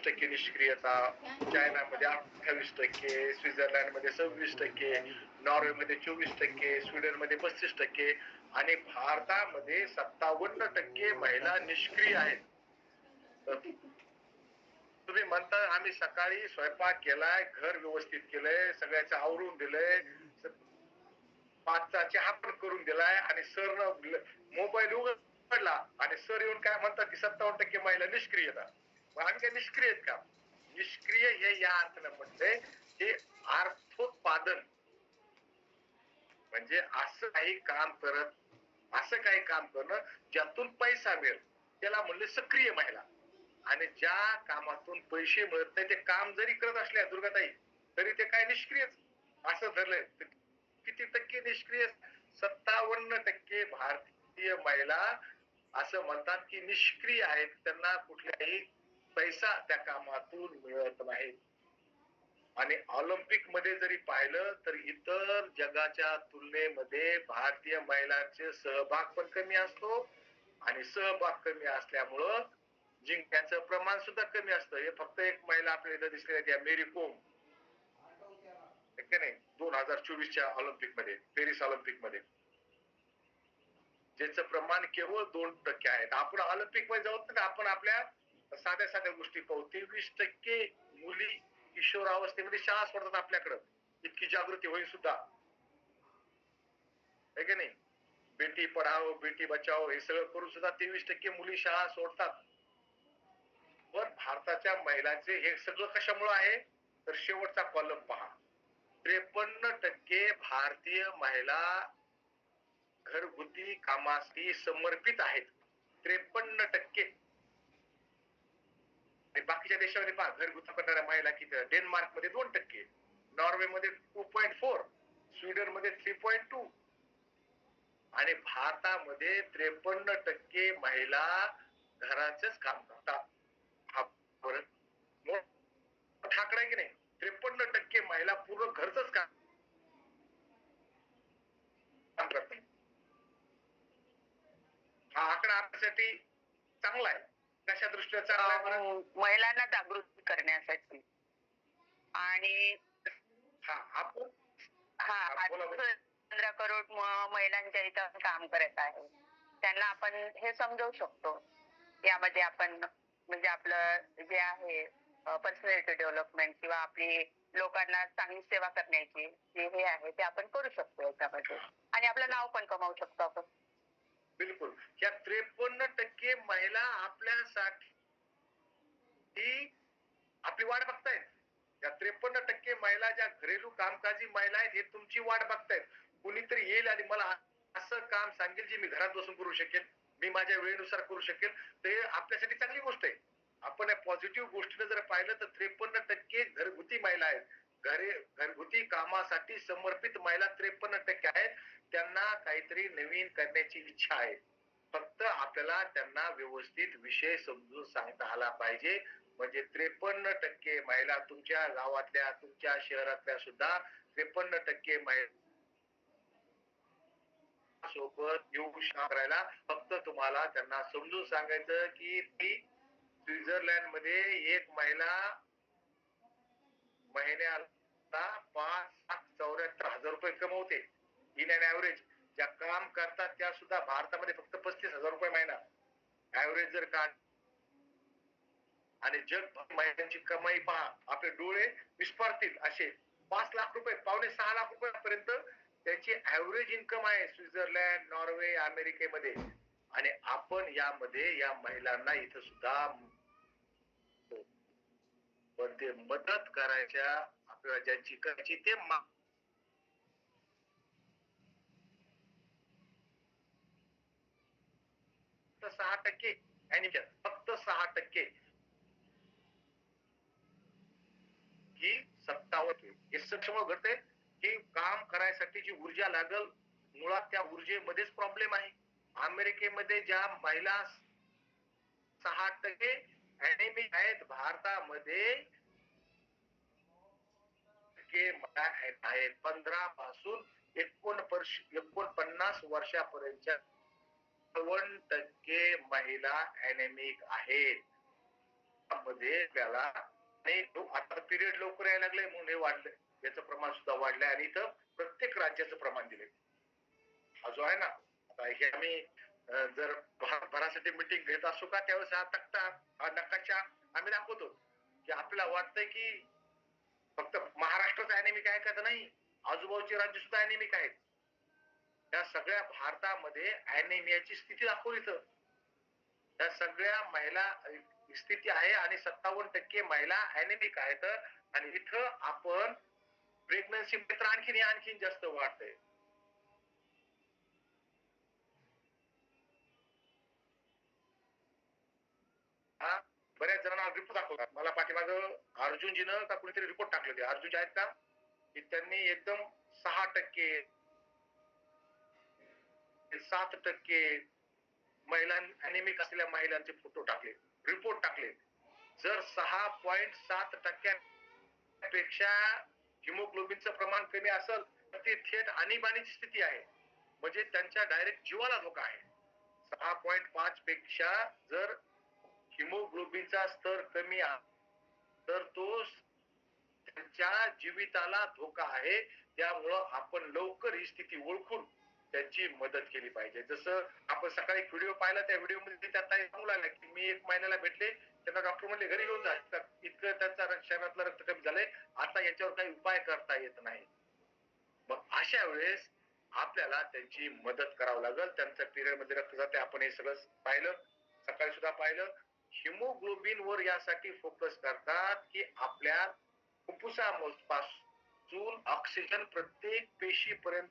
25% निष्क्रियता, चायनामध्ये 28%, स्वित्झर्लंडमध्ये 26%, नॉर्वेमध्ये 24%, स्वीडनमध्ये 35% आणि भारतामध्ये 57% महिला निष्क्रिय आहेत. तुम्ही म्हणता आम्ही सकाळी स्वयंपाक केलाय, घर व्यवस्थित केलंय, सगळ्याचं आवरून दिलंय, 5चा चहा पण करून दिलाय आणि सरनं मोबाईल उघडला आणि सर येऊन काय म्हणतात की 57% महिला निष्क्रियता. मग आम्ही काय निष्क्रिय आहेत का? निष्क्रिय हे या अर्थानं म्हणतंय हे अर्थोत्पादन म्हणजे असं काही काम करत, असं काही काम करणं ज्यातून पैसा मिळेल त्याला म्हणले सक्रिय महिला. आणि ज्या कामातून पैसे मिळत नाही ते काम जरी करत असल्या दुर्गाताई तरी ते काय निष्क्रियच असं धरलंय. किती टक्के निष्क्रिय? 57% भारतीय महिला असं म्हणतात की निष्क्रिय आहेत, त्यांना कुठलाही पैसा त्या कामातून मिळत नाही. आणि ऑलिम्पिक मध्ये जरी पाहिलं तर इतर जगाच्या तुलनेमध्ये भारतीय महिलांचे सहभाग पण कमी असतो आणि सहभाग कमी असल्यामुळं जिंकण्याचं प्रमाण सुद्धा कमी असतं. हे फक्त एक महिला आपल्या इथं दिसली त्या मेरी कोम नाही 2024च्या ऑलिम्पिक मध्ये, पॅरिस ऑलिम्पिक मध्ये ज्याचं प्रमाण केवळ 2% आहे. आपण ऑलिम्पिक मध्ये जाऊ तर आपण आपल्या साध्या साध्या गोष्टी पाहू. 23% मुली किशोरावस्थेमध्ये शाळा सोडतात आपल्याकडं. इतकी जागृती होईल सुद्धा आहे की नाही. बेटी पढाओ बेटी बचाओ हे सगळं करून सुद्धा 23% मुली शाळा सोडतात. पण भारताच्या महिलांचे हे सगळं कशामुळे आहे तर शेवटचा कॉलम पहा. 53% भारतीय महिला घरगुती कामासाठी समर्पित आहेत. 53%. आणि बाकीच्या देशामध्ये पहा घरगुती करणाऱ्या महिला किती? डेन्मार्क मध्ये 2%, नॉर्वे मध्ये 2.4, स्वीडन मध्ये 3.2 आणि भारतामध्ये 53% महिला घराचंच काम करतात. हा परत मोठा आकडा आहे की नाही. 53% महिला पूर्ण घरचंच काम करतात. हा आकडा आपल्यासाठी चांगला आहे. कशा दृष्ट्या चांगला आहे? महिलांना जागृत करण्यासाठी आणि आपण 15 करोड महिलांच्या इथं काम करत आहे. त्यांना आपण हे समजावू शकतो. यामध्ये आपण म्हणजे आपलं जे आहे पर्सनॅलिटी डेव्हलपमेंट किंवा आपली लोकांना चांगली सेवा करण्याची जे हे आहे ते आपण करू शकतो याच्यामध्ये आणि आपलं नाव पण कमावू शकतो आपण. बिलकुल. या 53% महिला आपल्यासाठी आपली वाट बघतायत. या 53% महिला ज्या घरेलू कामकाजी महिला आहेत हे तुमची वाट बघतायत. कुणीतरी येईल आणि मला असं काम सांगेल जे मी घरात बसून करू शकेल, मी माझ्या वेळेनुसार करू शकेल. ते आपल्यासाठी चांगली गोष्ट आहे. आपण या पॉझिटिव्ह गोष्टीने जर पाहिलं तर 53% घरगुती महिला आहेत. घरगुती कामासाठी समर्पित महिला 53% आहेत. त्यांना काहीतरी नवीन करण्याची इच्छा आहे. फक्त आपल्याला त्यांना व्यवस्थित विषय समजून सांगता आला पाहिजे. म्हणजे 53% महिला तुमच्या गावातल्या तुमच्या शहरातल्या सुद्धा 53% महिला सोबत येऊ करायला फक्त तुम्हाला त्यांना समजून सांगायचं की ती स्वित्झर्लंड मध्ये एक महिला महिन्याला 5,74,000 रुपये कमवते इन अन ऍव्हरेज. ज्या काम करतात त्या सुद्धा भारतामध्ये फक्त 35,000 रुपये महिना ऍव्हरेज जर का. आणि जग महिन्यांची कमाई पहा आपले डोळे विस्फारतील असे 5 लाख रुपये, पावणे 6 लाख रुपयापर्यंत त्यांची ऍव्हरेज इन्कम आहे स्वित्झर्लंड, नॉर्वे, अमेरिकेमध्ये. आणि आपण यामध्ये या महिलांना इथं सुद्धा पण ते मदत करायच्या आपल्याला ज्यांची करायची ते 6% आणि फक्त 6% ही 57 हे सक्षम घडते की काम करायसाठी जी ऊर्जा लागल मुळात त्या ऊर्जेमध्येच प्रॉब्लेम आहे. अमेरिकेमध्ये ज्या महिला 6% अॅनेमिक आहेत भारतामध्ये आहेत 15 पासून 49 वर्षापर्यंतच्या 52% महिला अॅनेमिक आहेत. मध्ये आपल्याला आणि आता पिरियड लवकर यायला लागले म्हणून हे वाढलंय, याचं प्रमाण सुद्धा वाढलंय आणि इथं प्रत्येक राज्याचं प्रमाण दिलंय. हा जो आहे ना, आता हे आम्ही जर भारतभरासाठी मिटिंग घेत असू का त्यावेळेस हा तक्ता, हा नकाशा आम्ही दाखवतो की आपल्याला वाटतंय की फक्त महाराष्ट्रच अॅनेमिक आहे का, नाही आजूबाजूचे राज्य सुद्धा अॅनेमिक आहेत. त्या सगळ्या भारतामध्ये अॅनेमियाची स्थिती दाखवली तर त्या सगळ्या महिला स्थिती आहे आणि 57% महिला अॅनेमिक आहेत आणि इथं आपण प्रेग्नन्सी तर आणखीन जास्त वाढतंय. हा बऱ्याच जणांना रिपोर्ट दाखवतात. मला पाठीमाग अर्जुनजीनं का कुणीतरी रिपोर्ट टाकले होते. अर्जुनजी आहेत का? की त्यांनी एकदम 6%, 7% महिला अॅनेमिक असलेल्या महिलांचे फोटो टाकले, रिपोर्ट टाकले. जर 6.7%पेक्षा हिमोग्लोबिनचं प्रमाण कमी असेल तर ती थेट आणीबाणीची स्थिती आहे. म्हणजे त्यांच्या डायरेक्ट जीवाला धोका आहे. 6.5 पेक्षा जर हिमोग्लोबिनचा स्तर कमी तर तो त्यांच्या जीविताला धोका आहे. त्यामुळं आपण लवकर ही स्थिती ओळखून त्यांची मदत केली पाहिजे. जसं आपण सकाळी एक व्हिडिओ पाहिला, त्या व्हिडिओमध्ये त्या ताई सांगू लागल्या की मी एक महिन्याला भेटले, त्यांना डॉक्टर म्हणले घरी घेऊन जा, इतकं त्यांचा शरीरातलं रक्त कमी झालंय, आता याच्यावर काही उपाय करता येत नाही. मग अशा वेळेस आपल्याला त्यांची मदत करावी लागेल. त्यांच्या पिरियड मध्ये रक्त जाते, आपण हे सगळं पाहिलं, सकाळी सुद्धा पाहिलं. हिमोग्लोबिन वर यासाठी फोकस करतात की आपल्या फुफ्फुसापासून ऑक्सिजन प्रत्येक पेशीपर्यंत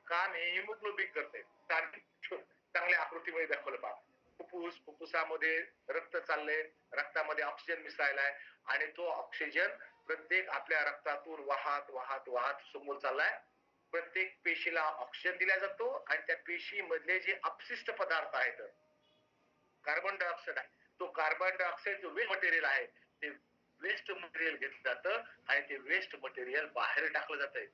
काम हे हिमोग्लोबिन करते. चांगल्या आकृतीमध्ये दाखवलं पहा. फुफ्फुसामध्ये रक्त चाललंय, रक्तामध्ये ऑक्सिजन मिसळलाय आणि तो ऑक्सिजन प्रत्येक आपल्या रक्तातून वाहत वाहत वाहत समोर चाललाय. प्रत्येक पेशीला ऑक्सिजन दिला जातो आणि त्या पेशी मधले जे अपशिष्ट पदार्थ आहेत, कार्बन डायऑक्साईड आहे, तो कार्बन डायऑक्साईड जो वेस्ट मटेरियल आहे ते वेस्ट मटेरियल घेतलं जातं आणि ते वेस्ट मटेरियल बाहेर टाकलं जातंय.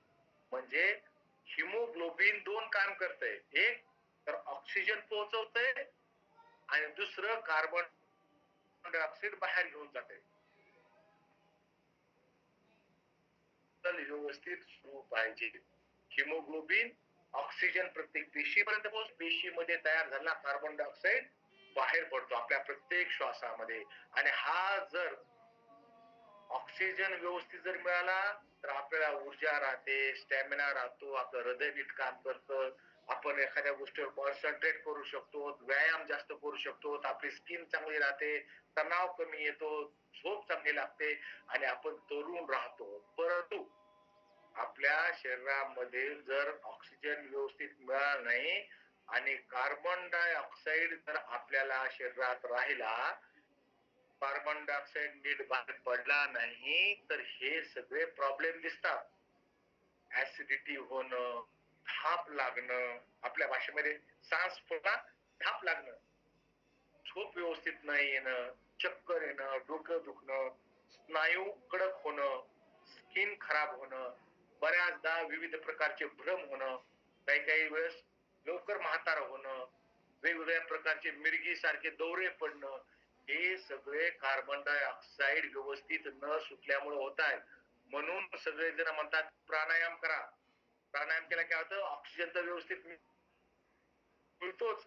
म्हणजे हिमोग्लोबिन दोन काम करतंय. एक तर ऑक्सिजन पोहोचवतंय आणि दुसरं कार्बन डायऑक्साईड बाहेर घेऊन जाते. व्यवस्थित सुरू पाहिजे. हिमोग्लोबिन ऑक्सिजन प्रत्येक पेशीपर्यंत पोहोच, पेशीमध्ये तयार झालेला कार्बन डायऑक्साईड बाहेर पडतो आपल्या प्रत्येक श्वासामध्ये आणि हा जर ऑक्सिजन व्यवस्थित जर मिळाला तर आपल्याला ऊर्जा राहते, स्टॅमिना राहतो, आपलं हृदय नीट काम करतं, आपण एखाद्या गोष्टीवर कॉन्सन्ट्रेट करू शकतो, व्यायाम जास्त करू शकतो, आपली स्किन चांगली राहते, तणाव कमी येतो, झोप चांगली लागते आणि आपण तरुण राहतो. परंतु आपल्या शरीरामध्ये जर ऑक्सिजन व्यवस्थित मिळाला नाही आणि कार्बन डायऑक्साईड जर आपल्याला शरीरात राहिला, कार्बन डायऑक्साईड नीट बाहेर पडला नाही तर हे सगळे प्रॉब्लेम दिसतात. ऍसिडिटी होणं, धाप लागणं, आपल्या भाषेमध्ये सांस फुला, धाप लागणं, झोप व्यवस्थित नाही येणं, चक्कर येणं, डोकं दुखणं, स्नायू कडक होणं, स्किन खराब होणं, बऱ्याचदा विविध प्रकारचे भ्रम होणं, काही काही वेळेस लवकर म्हातारं होणं, वेगवेगळ्या प्रकारचे मिरगी सारखे दौरे पडणं, हे सगळे कार्बन डायऑक्साईड व्यवस्थित न सुटल्यामुळे होत आहेत. म्हणून सगळेजण म्हणतात प्राणायाम करा. प्राणायाम केला काय होतं, ऑक्सिजन तर व्यवस्थित मिळतोच,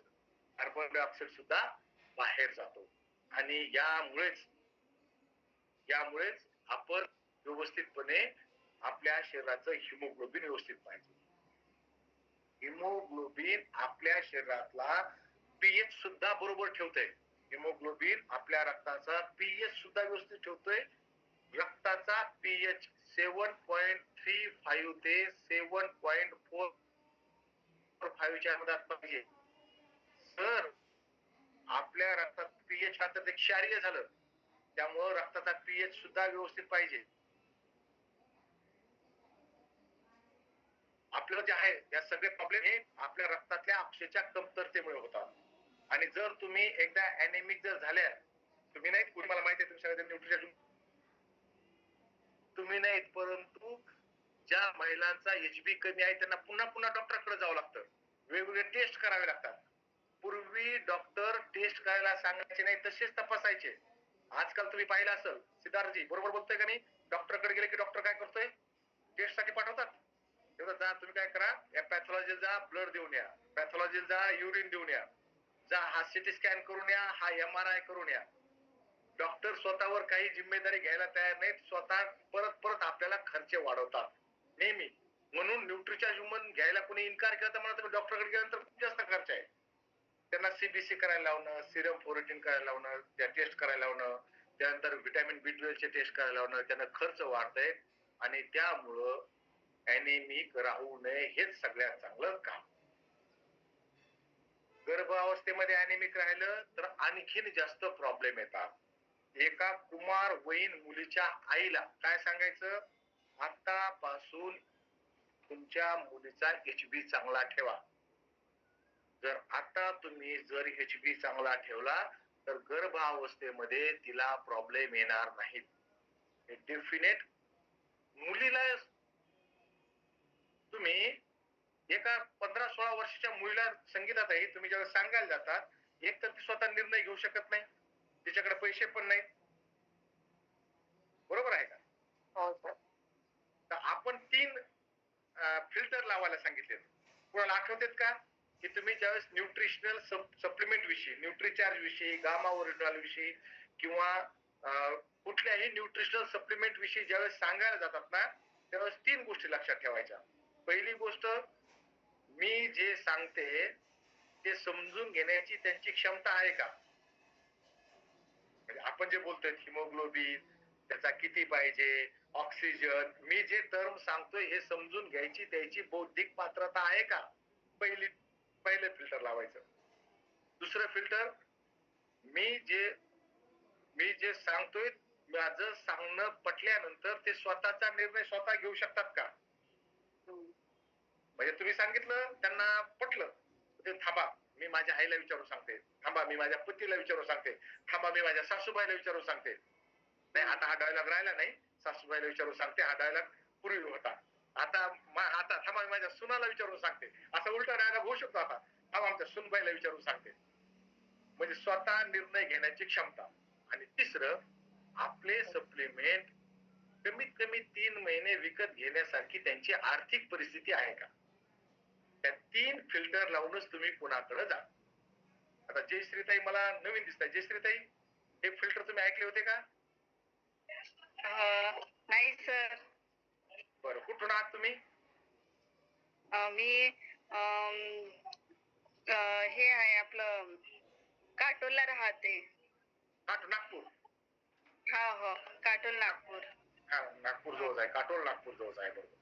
कार्बन डायऑक्साईड सुद्धा बाहेर जातो आणि यामुळेच आपण व्यवस्थितपणे आपल्या शरीराचं हिमोग्लोबिन व्यवस्थित पाहिजे. हिमोग्लोबिन आपल्या शरीरातला पीएच सुद्धा बरोबर ठेवतंय. हिमोग्लोबिन आपल्या रक्ताचा पीएच सुद्धा व्यवस्थित ठेवतोय. रक्ताचा पीएच 7.35 ते 7.45 च्या मध्ये पाहिजे. तर आपल्या रक्तात पीएच हा तर क्षारीय झालं, त्यामुळं रक्ताचा पीएच सुद्धा व्यवस्थित पाहिजे. आपलं जे आहे या सगळे प्रॉब्लेम हे आपल्या रक्तातल्या ऑक्सिजनच्या कमतरतेमुळे होतात. आणि जर तुम्ही एकदा अॅनेमिक जर झाल्या, तुम्ही नाही, कुणी मला माहिती आहे तुम्ही सगळे न्यूट्रिशन तुम्ही नाहीत, परंतु ज्या महिलांचा एचबी कमी आहे त्यांना पुन्हा पुन्हा डॉक्टरकडे जावं लागतं, वेगवेगळे टेस्ट करावे लागतात. पूर्वी डॉक्टर टेस्ट करायला सांगायचे नाही, तसेच तपासायचे. आजकाल तुम्ही पाहिलं असेल सिद्धार्थजी बरोबर बोलतोय का नाही? डॉक्टरकडे गेले की डॉक्टर काय करतोय? टेस्ट साठी पाठवतात. तेव्हा जा तुम्ही काय करा, या पॅथॉलॉजीला जा, ब्लड देऊन या. पॅथॉलॉजीला जा, युरिन देऊन या. जा हा सिटी स्कॅन करून या, हा MRI करून या. डॉक्टर स्वतःवर काही जिम्मेदारी घ्यायला तयार नाहीत. स्वतः परत परत आपल्याला खर्च वाढवतात नेहमी. म्हणून न्यूट्रिच्या ह्युमन घ्यायला कोणी इन्कार केला तर मला तुम्ही डॉक्टरकडे गेल्यानंतर खूप जास्त खर्च आहे. त्यांना CBC करायला लावणं, सिरम फोरेटिन करायला लावणं, त्या टेस्ट करायला लावणं, त्यानंतर व्हिटॅमिन B12 चे टेस्ट करायला लावणं, त्यांना खर्च वाढतंय आणि त्यामुळं अॅनेमिक राहू नये हेच सगळ्यात चांगलं काम. गर्भावस्थेमध्ये अॅनेमिक राहिलं तर आणखीन जास्त प्रॉब्लेम येतात. एका कुमारवयीन मुलीच्या आईला काय सांगायचं? आतापासून तुमच्या मुलीचा HB चांगला ठेवा. जर आता तुम्ही जर HB चांगला ठेवला तर गर्भावस्थेमध्ये तिला प्रॉब्लेम येणार नाहीत. हे डेफिनेट. मुलीला तुम्ही एका 15-16 वर्षाच्या मुलीला संगीताताई तुम्ही जेव्हा सांगायला जातात, एक तर ती स्वतः निर्णय घेऊ शकत नाही. तिच्याकडे पैसे पण नाहीत. बरोबर आहे का? हो सर. तर आपण 3 फिल्टर लावायला सांगितलेत. कुणाला आठवतेत का? की तुम्ही ज्यावेळेस न्यूट्रिशनल सप्लिमेंट विषयी, न्यूट्रिचार्ज विषयी, गामा ओरिजिनल विषयी किंवा कुठल्याही न्यूट्रिशनल सप्लिमेंट विषयी ज्यावेळेस सांगायला जातात ना, त्यावेळेस 3 गोष्टी लक्षात ठेवायच्या. पहिली गोष्ट, मी जे सांगते ते समजून घेण्याची त्यांची क्षमता आहे का? म्हणजे आपण जे बोलतोय हिमोग्लोबिन, त्याचा किती पाहिजे, ऑक्सिजन, मी जे टर्म सांगतोय हे समजून घ्यायची त्याची बौद्धिक पात्रता आहे का? पहिलं फिल्टर लावायचं. दुसरं फिल्टर, मी जे मी जे सांगतोय माझं सांगणं पटल्यानंतर ते स्वतःचा निर्णय स्वतः घेऊ शकतात का? म्हणजे तुम्ही सांगितलं त्यांना पटलं, ते थांबा मी माझ्या आईला विचारून सांगते, थांबा मी माझ्या पतीला विचारून सांगते, थांबा मी माझ्या सासूबाईला विचारून सांगते. नाही आता हा डायलॉग राहिला नाही, सासूबाईला विचारून सांगते, हा डायलॉग पूर्वी होता. आता आता थांबा मी माझ्या सुनाला विचारून सांगते, असा उलटा डायलॉग होऊ शकतो. आता थांबा आमच्या सुनबाईला विचारून सांगते. म्हणजे स्वतः निर्णय घेण्याची क्षमता. आणि तिसरं, आपले सप्लिमेंट कमीत कमी 3 महिने विकत घेण्यासारखी त्यांची आर्थिक परिस्थिती आहे का? त्या 3 फिल्टर लावूनच तुम्ही कुणाकडे जा. आता जयश्रीताई मला नवीन दिसताय. जयश्रीताई, हे फिल्टर तुम्ही ऐकले होते का? नाही सर. बरं, कुठून आहात तुम्ही? मी हे आहे आपलं काटोलला राहते. नागपूर. हो काटोल नागपूर. हा, नागपूर जवळ आहे. काटोल नागपूर जवळ आहे. बरोबर.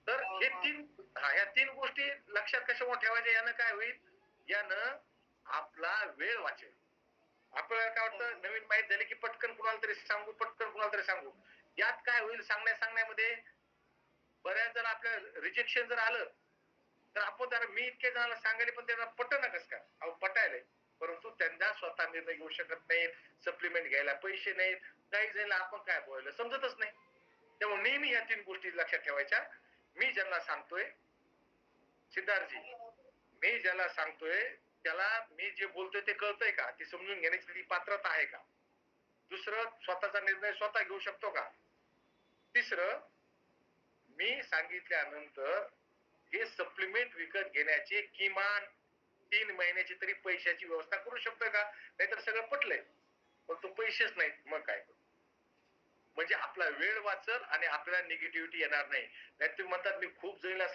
तर हो हे हो 3, ह्या 3 गोष्टी लक्षात कशामुळे ठेवायच्या? यानं काय होईल? यानं आपला वेळ वाचेल. आपल्याला काय वाटतं, नवीन माहित झाले की पटकन कुणाला तरी सांगू, पटकन कुणाला तरी सांगू. यात काय होईल, सांगण्यामध्ये बऱ्याच जण आपल्या रिजेक्शन जर आलं तर आपण त्याला, मी इतक्या जणांना सांगायला पण त्यांना पटना कसं काय? अहो पटायलंय, परंतु त्यांना स्वतः निर्णय घेऊ शकत नाहीत, सप्लिमेंट घ्यायला पैसे नाहीत, काही जणांना आपण काय बोलायला समजतच नाही. त्यामुळे नेहमी या 3 गोष्टी लक्षात ठेवायच्या. मी ज्यांना सांगतोय सिद्धार्थजी, मी ज्याला सांगतोय त्याला मी जे बोलतोय ते कळतंय का? ती समजून घेण्याची ती पात्रता आहे का? दुसरं, स्वतःचा निर्णय स्वतः घेऊ शकतो का? तिसरं, मी सांगितल्यानंतर हे सप्लिमेंट विकत घेण्याची किमान 3 महिन्याची तरी पैशाची व्यवस्था करू शकतो का? नाहीतर सगळं पटलंय पण तो पैसेच नाहीत, मग काय करू? म्हणजे आपला वेळ वाचल आणि आपल्याला निगेटिव्हिटी येणार नाही. नाही तुम्ही म्हणतात मी खूप जणीला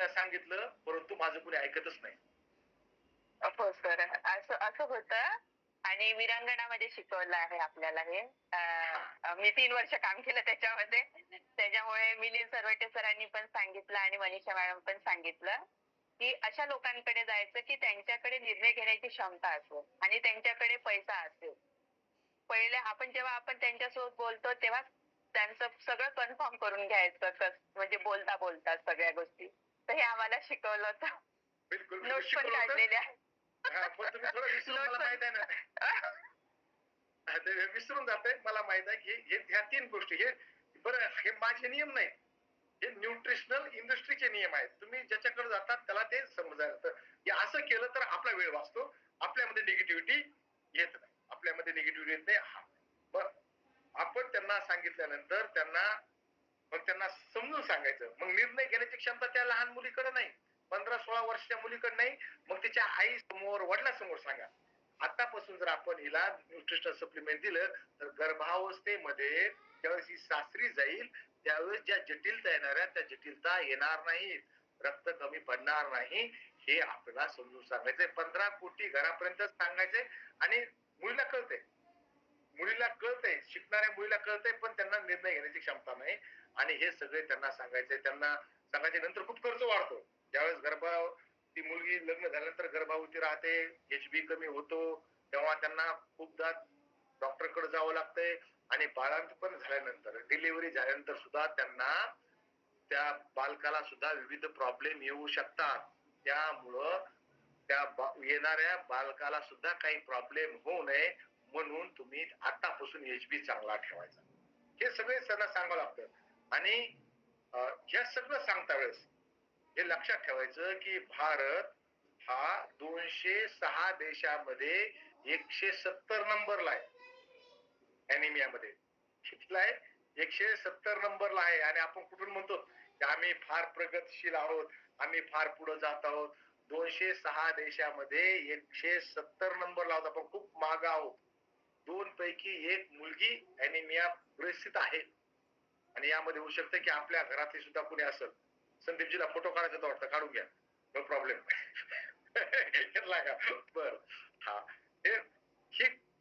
सांगितलं परंतु माझं कोणी ऐकतच नाही. हो सर, असं असं होतं. आणि विरांगणामध्ये शिकवलं आहे आपल्याला हे. मी 3 वर्ष काम केलं त्याच्यामध्ये. त्याच्यामुळे मिलिंद सरवटे सरांनी पण सांगितलं आणि मनीषा मॅडम पण सांगितलं की अशा लोकांकडे जायचं की त्यांच्याकडे निर्णय घेण्याची क्षमता असेल आणि त्यांच्याकडे पैसा असेल. पहिले आपण जेव्हा त्यांच्यासोबत बोलतो तेव्हा त्यांचं सगळं कन्फर्म करून घ्यायचं, म्हणजे बोलता बोलता सगळ्या गोष्टी. तर हे आम्हाला शिकवलं होतं. बिलकुल नोट्स पण शिकवलं होतं. काढलेल्या. पण तुम्ही थोडं विसरून, मला माहित आहे ना, ते विसरून जाते. मला माहित आहे की ह्या 3 गोष्टी, हे बरं, हे माझे नियम नाहीत, हे न्यूट्रिशनल इंडस्ट्रीचे नियम आहेत. तुम्ही ज्याच्याकडे जातात त्याला ते समजायचं. हे असं केलं तर आपला वेळ वाचतो, आपल्यामध्ये निगेटिव्हिटी येत नाही. आपल्यामध्ये निगेटिव्ह येत नाही. मग आपण त्यांना सांगितल्यानंतर मग त्यांना समजून सांगायचं. मग निर्णय घेण्याची क्षमता त्या लहान मुलीकडे नाही, 15-16 वर्षाच्या मुलीकडे नाही. मग तिच्या आई समोर, वडिलांसमोर सांगा. आतापासून जर आपण हिला न्यूट्रिशनल सप्लिमेंट दिलं तर गर्भावस्थेमध्ये ज्यावेळेस ही सासरी जाईल त्यावेळेस ज्या जटिलता येणाऱ्या त्या जटिलता येणार नाहीत, रक्त कमी पडणार नाही, हे आपल्याला समजून सांगायचंय. 15 कोटी घरापर्यंत सांगायचंय. आणि मुलीला कळतंय, शिकणाऱ्या मुलीला कळतंय, पण त्यांना निर्णय घेण्याची क्षमता नाही. आणि हे सगळे त्यांना सांगायचंय. त्यांना सांगायचे. नंतर खूप खर्च वाढतो. ज्यावेळेस ती मुलगी लग्न झाल्यानंतर गर्भावती राहते, HB कमी होतो, तेव्हा त्यांना खूपदा डॉक्टरकडे जावं लागतंय. आणि बाळंतपण झाल्यानंतर, डिलिव्हरी झाल्यानंतर सुद्धा त्यांना त्या बालकाला सुद्धा विविध प्रॉब्लेम येऊ शकतात. त्यामुळं येणाऱ्या बालकाला सुद्धा काही प्रॉब्लेम होऊ नये म्हणून तुम्ही आतापासून HB चांगला ठेवायचा. हे सगळे त्यांना सांगावं लागतं. आणि हे सगळं सांगता वेळेस हे लक्षात ठेवायचं की भारत हा 206 देशामध्ये 170 नंबरला आहे अॅनिमियामध्ये. कितीला आहे? 170 नंबरला आहे. आणि आपण कुठून म्हणतो की आम्ही फार प्रगतशील आहोत, आम्ही फार पुढे जात आहोत. 206 देशामध्ये 170 नंबरला आहोत. आपण खूप मागे आहोत. 2 पैकी 1 मुलगी अॅनिमिया ग्रसित आहे. आणि यामध्ये होऊ शकतं की आपल्या घरातली सुद्धा कुणी असेल. संदीपजीला फोटो काढायचा वाटतं, काढून घ्या, नो प्रॉब्लेम. घेतला का? बर. हा, हे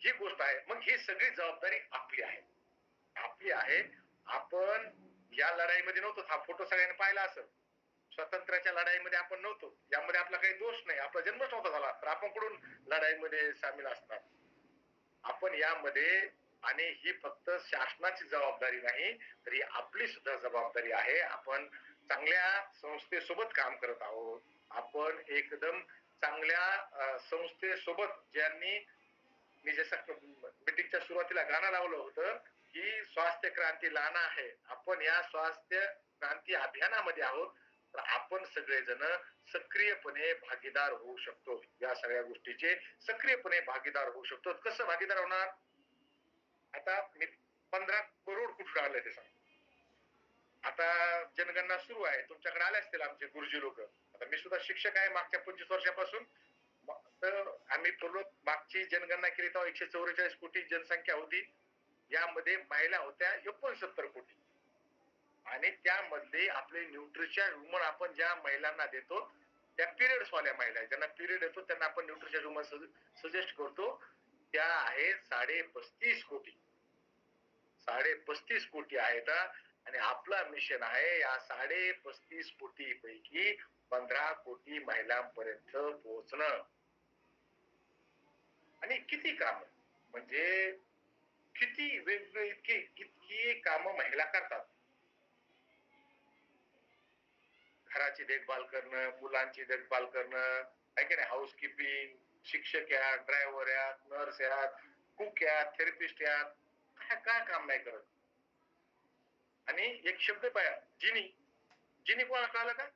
ही गोष्ट आहे. मग ही सगळी जबाबदारी आपली आहे. आपली आहे. आपण या लढाईमध्ये नव्हतो. हा फोटो सगळ्यांनी पाहिला असेल. स्वातंत्र्याच्या लढाईमध्ये आपण नव्हतो. यामध्ये आपला काही दोष नाही. आपला जन्मच नव्हता झाला, तर आपण कुठून लढाईमध्ये सामील असणार? आपण यामध्ये, आणि ही फक्त शासनाची जबाबदारी नाही, तर ही आपली सुद्धा जबाबदारी आहे. आपण चांगल्या संस्थेसोबत काम करत आहोत. आपण एकदम चांगल्या संस्थेसोबत, ज्यांनी, मी जसं मीटिंगच्या सुरुवातीला गाणं लावलं होतं की स्वास्थ्य क्रांती लाना है, आपण या स्वास्थ्य क्रांती अभियानामध्ये आहोत. तर आपण सगळेजण सक्रियपणे भागीदार होऊ शकतो. या सगळ्या गोष्टीचे सक्रियपणे भागीदार होऊ शकतो. कसं भागीदार होणार? आता मी 15 करोड कुठून आले ते सांग. आता जनगणना सुरू आहे. तुमच्याकडे आले असतील आमचे गुरुजी लोक. आता मी सुद्धा शिक्षक आहे मागच्या 25 वर्षापासून. तर आम्ही पूर्ण मागची जनगणना केली तेव्हा 144 कोटी जनसंख्या होती. यामध्ये महिला होत्या 69 कोटी. आणि त्यामध्ये आपले न्यूट्रिशन वुमन आपण ज्या महिलांना देतो त्या पिरियड्स वाल्या महिला, ज्यांना पिरियड येतो त्यांना आपण न्यूट्रिशन वुमन सजेस्ट करतो, त्या आहेत 35.5 कोटी. 35.5 कोटी आहेत. आणि आपलं मिशन आहे या 35.5 कोटी पैकी 15 कोटी महिलांपर्यंत पोहोचणं. आणि किती काम, म्हणजे किती वेगवेगळे इतकी कामं महिला करतात. घराची देखभाल करणं, मुलांची देखभाल करणं, आहे की नाही, हाऊसकीपिंग, शिक्षक या, ड्रायव्हर या, नर्स या, कुक या, थेरपिस्ट या, काय काय काम नाही करत. आणि एक शब्द पाया, जिनी. जिनी कोणाला कळालं का?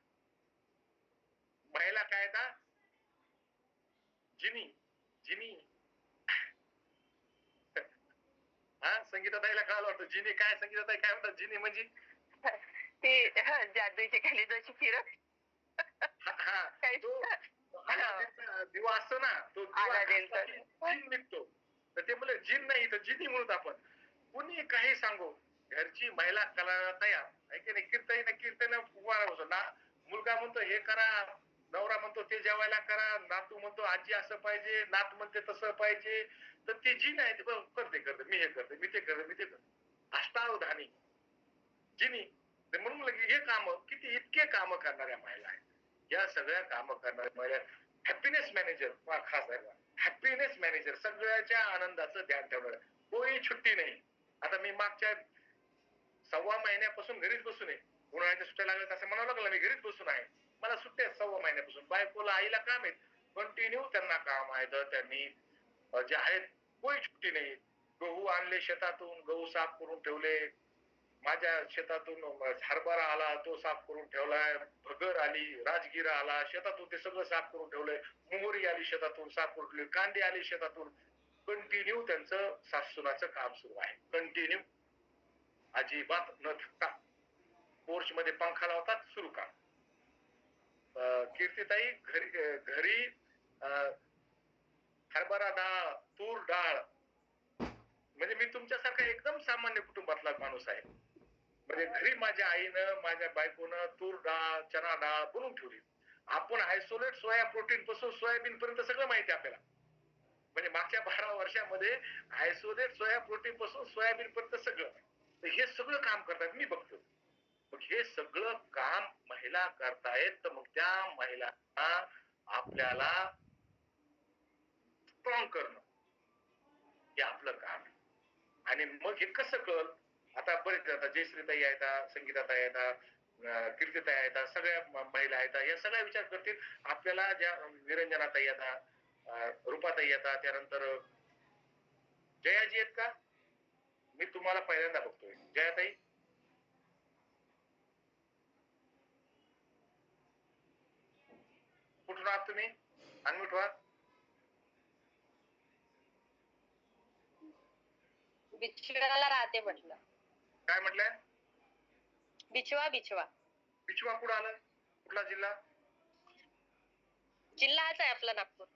महिला काय का? जिनी. जिनी. हा, संगीताताईला कळालं वाटतं जिनी काय. संगीताताई काय म्हणतात जिनी म्हणजे? ती जादूची खाली जशी फिरत तो दिवा असतो ना, तो जिन निघतो. तर ते म्हणलं जिन नाही तर जिनी म्हणून आपण. कुणी काही सांगो, घरची महिला करायला तयार आहे की नाही. कीर्तन मुलगा म्हणतो हे करा, नवरा म्हणतो ते जेवायला करा, नातू म्हणतो आजी असं पाहिजे, नात म्हणते तसं पाहिजे. तर ती जी नाही ते करते, मी हे करते, मी ते करते, मी ते करते. अष्टावधानी जिनी. म्हणून हे काम किती, इतके काम करणाऱ्या महिला आहेत. या सगळ्या काम करणाऱ्या महिला हॅपीनेस मॅनेजर खास आहे. हॅपीनेस मॅनेजर, सगळ्याच्या आनंदाचं ध्यान ठेवणार. कोणी छुट्टी नाही. आता मी मागच्या 1.25 महिन्यापासून घरीच बसून आहे. उन्हाळ्याच्या सुट्ट्या लागल्या असं म्हणावं लागलं, मी घरीच बसून आहे. मला सुट्ट्या 1.25 महिन्यापासून. बायकोला, आईला काम आहेत, कंटिन्यू त्यांना काम आहेत. त्यांनी जे आहेत, कोणी छुट्टी नाही. गहू आणले शेतातून, गहू साफ करून ठेवले. माझ्या शेतातून हरभरा आला, तो साफ करून ठेवलाय. भगर आली, राजगिरा आला, शेतातून ते सगळं साफ करून ठेवलंय. मोहरी आली शेतातून, साफ करून ठेवली. कांदे आले शेतातून. कंटिन्यू त्यांचं सासूनाचं काम सुरू आहे. कंटिन्यू, अजिबात न थकता. पोर्च मध्ये पंखा लावतात, सुरू काम. कीर्तिताई घरी हरभरा डाळ, तूर डाळ, म्हणजे मी तुमच्यासारखा एकदम सामान्य कुटुंबातला माणूस आहे. म्हणजे घरी माझ्या आईनं, माझ्या बायकोनं तूर डाळ, चना डाळ बनवून ठेवली. आपण आयसोलेट सोया प्रोटीन पासून सोयाबीन पर्यंत सगळं माहिती आहे आपल्याला. म्हणजे मागच्या 12 वर्षामध्ये आयसोलेट सोया प्रोटीन पासून सोयाबीन पर्यंत सगळं. तर हे सगळं काम करतात, मी बघतो. मग हे सगळं काम महिला करतायत, तर मग त्या महिलांना आपल्याला स्ट्रॉंग करणं हे आपलं काम आहे. आणि मग हे कसं कळ, आता बरेच आता जयश्रीताई आहेत, संगीताताई आहेत, कीर्तिताई आहेत, सगळ्या महिला आहेत, या सगळ्या विचार करतील आपल्याला. ज्या निरंजनाताई आहेत, रूपाताई येतात, त्यानंतर जयाजी आहेत का, मी तुम्हाला पहिल्यांदा बघतोय. जयाताई कुठून आहात तुम्ही, अनम्यूट व्हा. बिचव्याला राहते म्हटलं. काय म्हटलंय? बिचवा बिचवा. पिछवा कुठं आलं, कुठला जिल्हा? जिल्हा हाच आहे आपला नागपूर.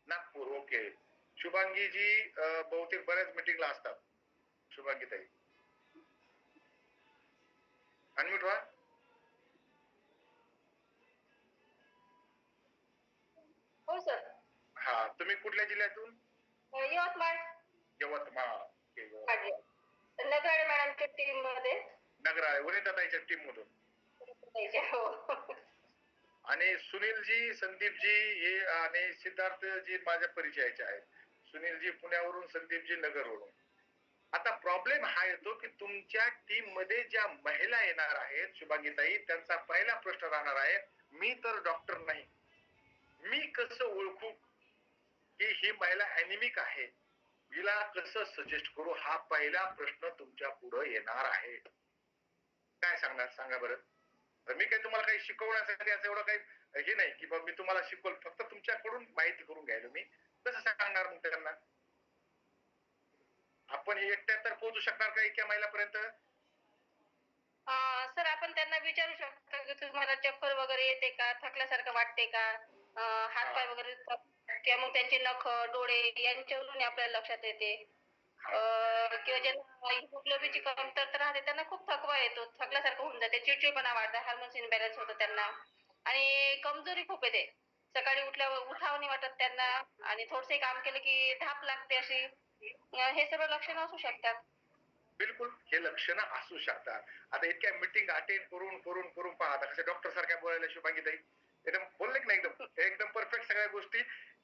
नागपूर, ओके. शुभांगीजी बहुतेक बऱ्याच मिटिंगला असतात. शुभांगीताई अनम्यूट व्हा. हो सर. हा, तुम्ही कुठल्या जिल्ह्यातून? यवतमाळ. यवतमाळ, नगराळे मॅडमच्या टीम मध्ये. नगराळे वनिताताईच्या टीम मधून. हो. आणि सुनीलजी, संदीपजी हे आणि सिद्धार्थजी माझ्या परिचयाचे आहेत. सुनीलजी पुण्यावरून, संदीपजी नगरवरून. आता प्रॉब्लेम हा येतो की तुमच्या टीम मध्ये ज्या महिला येणार आहेत शुभांगीताई, त्यांचा पहिला प्रश्न राहणार आहे, मी तर डॉक्टर नाही, मी कसं ओळखू की ही महिला अॅनिमिक आहे, हिला कसं सजेस्ट करू, हा पहिला प्रश्न तुमच्या पुढे येणार आहे. काय सांगणार, सांगा बरं. तर मी काही तुम्हाला काही शिकवण्यासाठी असं एवढं काही हे नाही की बाबा मी तुम्हाला शिकवल, फक्त तुमच्याकडून माहिती करून घ्यायला. मी कसं सांगणार मग त्यांना? आपण एकट्या तर पोहोचू शकणार का इतक्या महिलापर्यंत? सर आपण त्यांना विचारू शकतो की तुम्हाला चक्कर वगैरे येते का, थकल्यासारखं वाटते का, हातपाय वगैरे, किंवा मग त्यांचे नख, डोळे यांच्यावरून आपल्याला लक्षात येते. किंवा ज्यांना हिमोग्लोबिनची कमतरता राहते त्यांना खूप थकवा येतो, थकल्यासारखं होऊन जाते, चिडचिडपणा वाढतात, हार्मोन्स इनबॅलन्स होतं त्यांना, आणि कमजोरी खूप येते. सकाळी उठल्यावर उठावं नाही वाटत त्यांना, आणि थोडसे काम केलं की धाप लागते अशी. हे सर्व लक्षणं असू शकतात. बिलकुल, हे लक्षणं असू शकतात. आता इतक्या मीटिंग अटेंड करून करून करून पहा, आता कशा डॉक्टर सारख्या बोलायला शुभांगीताई, एकदम बोलले की नाही, एकदम एकदम परफेक्ट सगळ्या गोष्टी.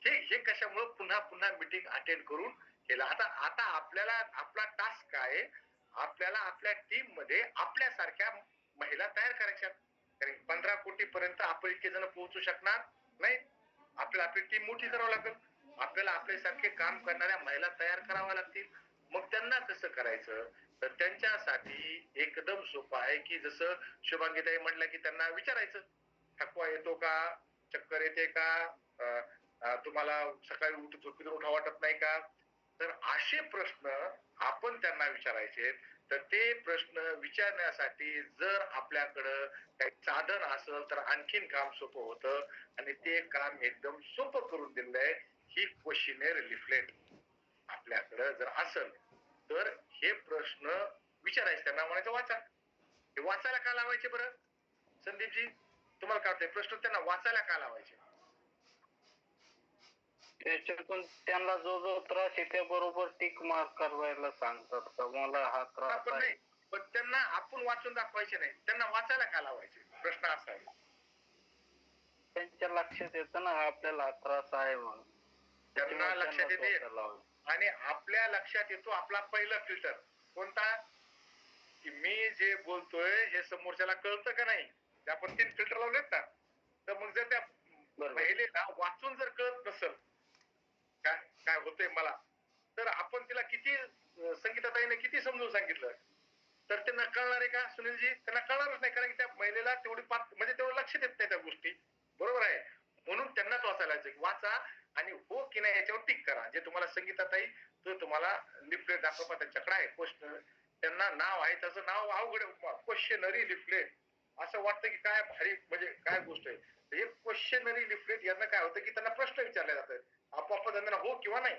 हे हे कशामुळे पुन्हा पुन्हा मीटिंग अटेंड करून केलं. आता आता आपल्याला आपला टास्क काय, आपल्याला आपल्या टीम मध्ये आपल्यासारख्या महिला तयार करायच्या. कारण 15 कोटी पर्यंत आपण इतके जण पोहोचू शकणार नाही. आपल्याला आपली टीम मोठी करावी लागेल, आपल्याला आपल्यासारखे काम करणाऱ्या महिला तयार कराव्या लागतील. मग त्यांना कसं करायचं, तर त्यांच्यासाठी एकदम सोपं आहे की जसं शुभांगीताई म्हटलं की त्यांना विचारायचं, थकवा येतो का, चक्कर येते का, तुम्हाला सकाळी झोपेतून उठा वाटत नाही का. तर असे प्रश्न आपण त्यांना विचारायचे. तर ते प्रश्न विचारण्यासाठी जर आपल्याकडं काही साधन असेल तर आणखीन काम सोपं होतं, आणि ते काम एकदम सोपं करून दिलंय. ही क्वेश्चनेअर लिफलेट आपल्याकडं जर असेल तर हे प्रश्न विचारायचे, त्यांना म्हणायचं वाचा. हे वाचायला का लावायचे बरं संदीपजी, तुम्हाला काय वाटतंय, प्रश्न त्यांना वाचायला का लावायचे? त्याच्यातून त्यांना जो जो त्रास आहे त्या बरोबर टिक मार्क करायला सांगतात का मला हा त्रास आहे. पण त्यांना आपण वाचून दाखवायचे नाही, त्यांना वाचायला का लावायचे, प्रश्न असा आहे. त्यांच्या लक्षात येतं ना आपल्याला त्रास आहे म्हणून, त्यांना लक्षात येते. आणि आपल्या लक्षात येतो आपला पहिला फिल्टर कोणता, की मी जे बोलतोय हे समोरच्याला कळतं का नाही. आपण 3 फिल्टर लावलेत ना. तर मग जर त्या महिलेला वाचून जर कळत नसेल काय काय होतंय मला, तर आपण तिला किती, संगीताताईने किती समजून सांगितलं तर त्यांना कळणार आहे का सुनीलजी? त्यांना कळणारच नाही, कारण की त्या महिलेला तेवढी म्हणजे तेवढं लक्ष देत नाही त्या गोष्टी. बरोबर आहे. म्हणून त्यांनाच वाचायला वाचा. आणि हो की नाही याच्यावर टिक करा. जे तुम्हाला संगीताताई तो तुम्हाला लिफलेट दाखवा त्यांच्याकडे आहे पोस्ट, त्यांना नाव आहे त्याचं नाव अवघड क्वेश्चनरी लिफलेट. असं वाटतं की काय भारी म्हणजे काय गोष्ट आहे. हे क्वेश्चनरी लिफलेट यांना काय होतं की त्यांना प्रश्न विचारले जातात, आपोआप त्यांना हो किंवा नाही,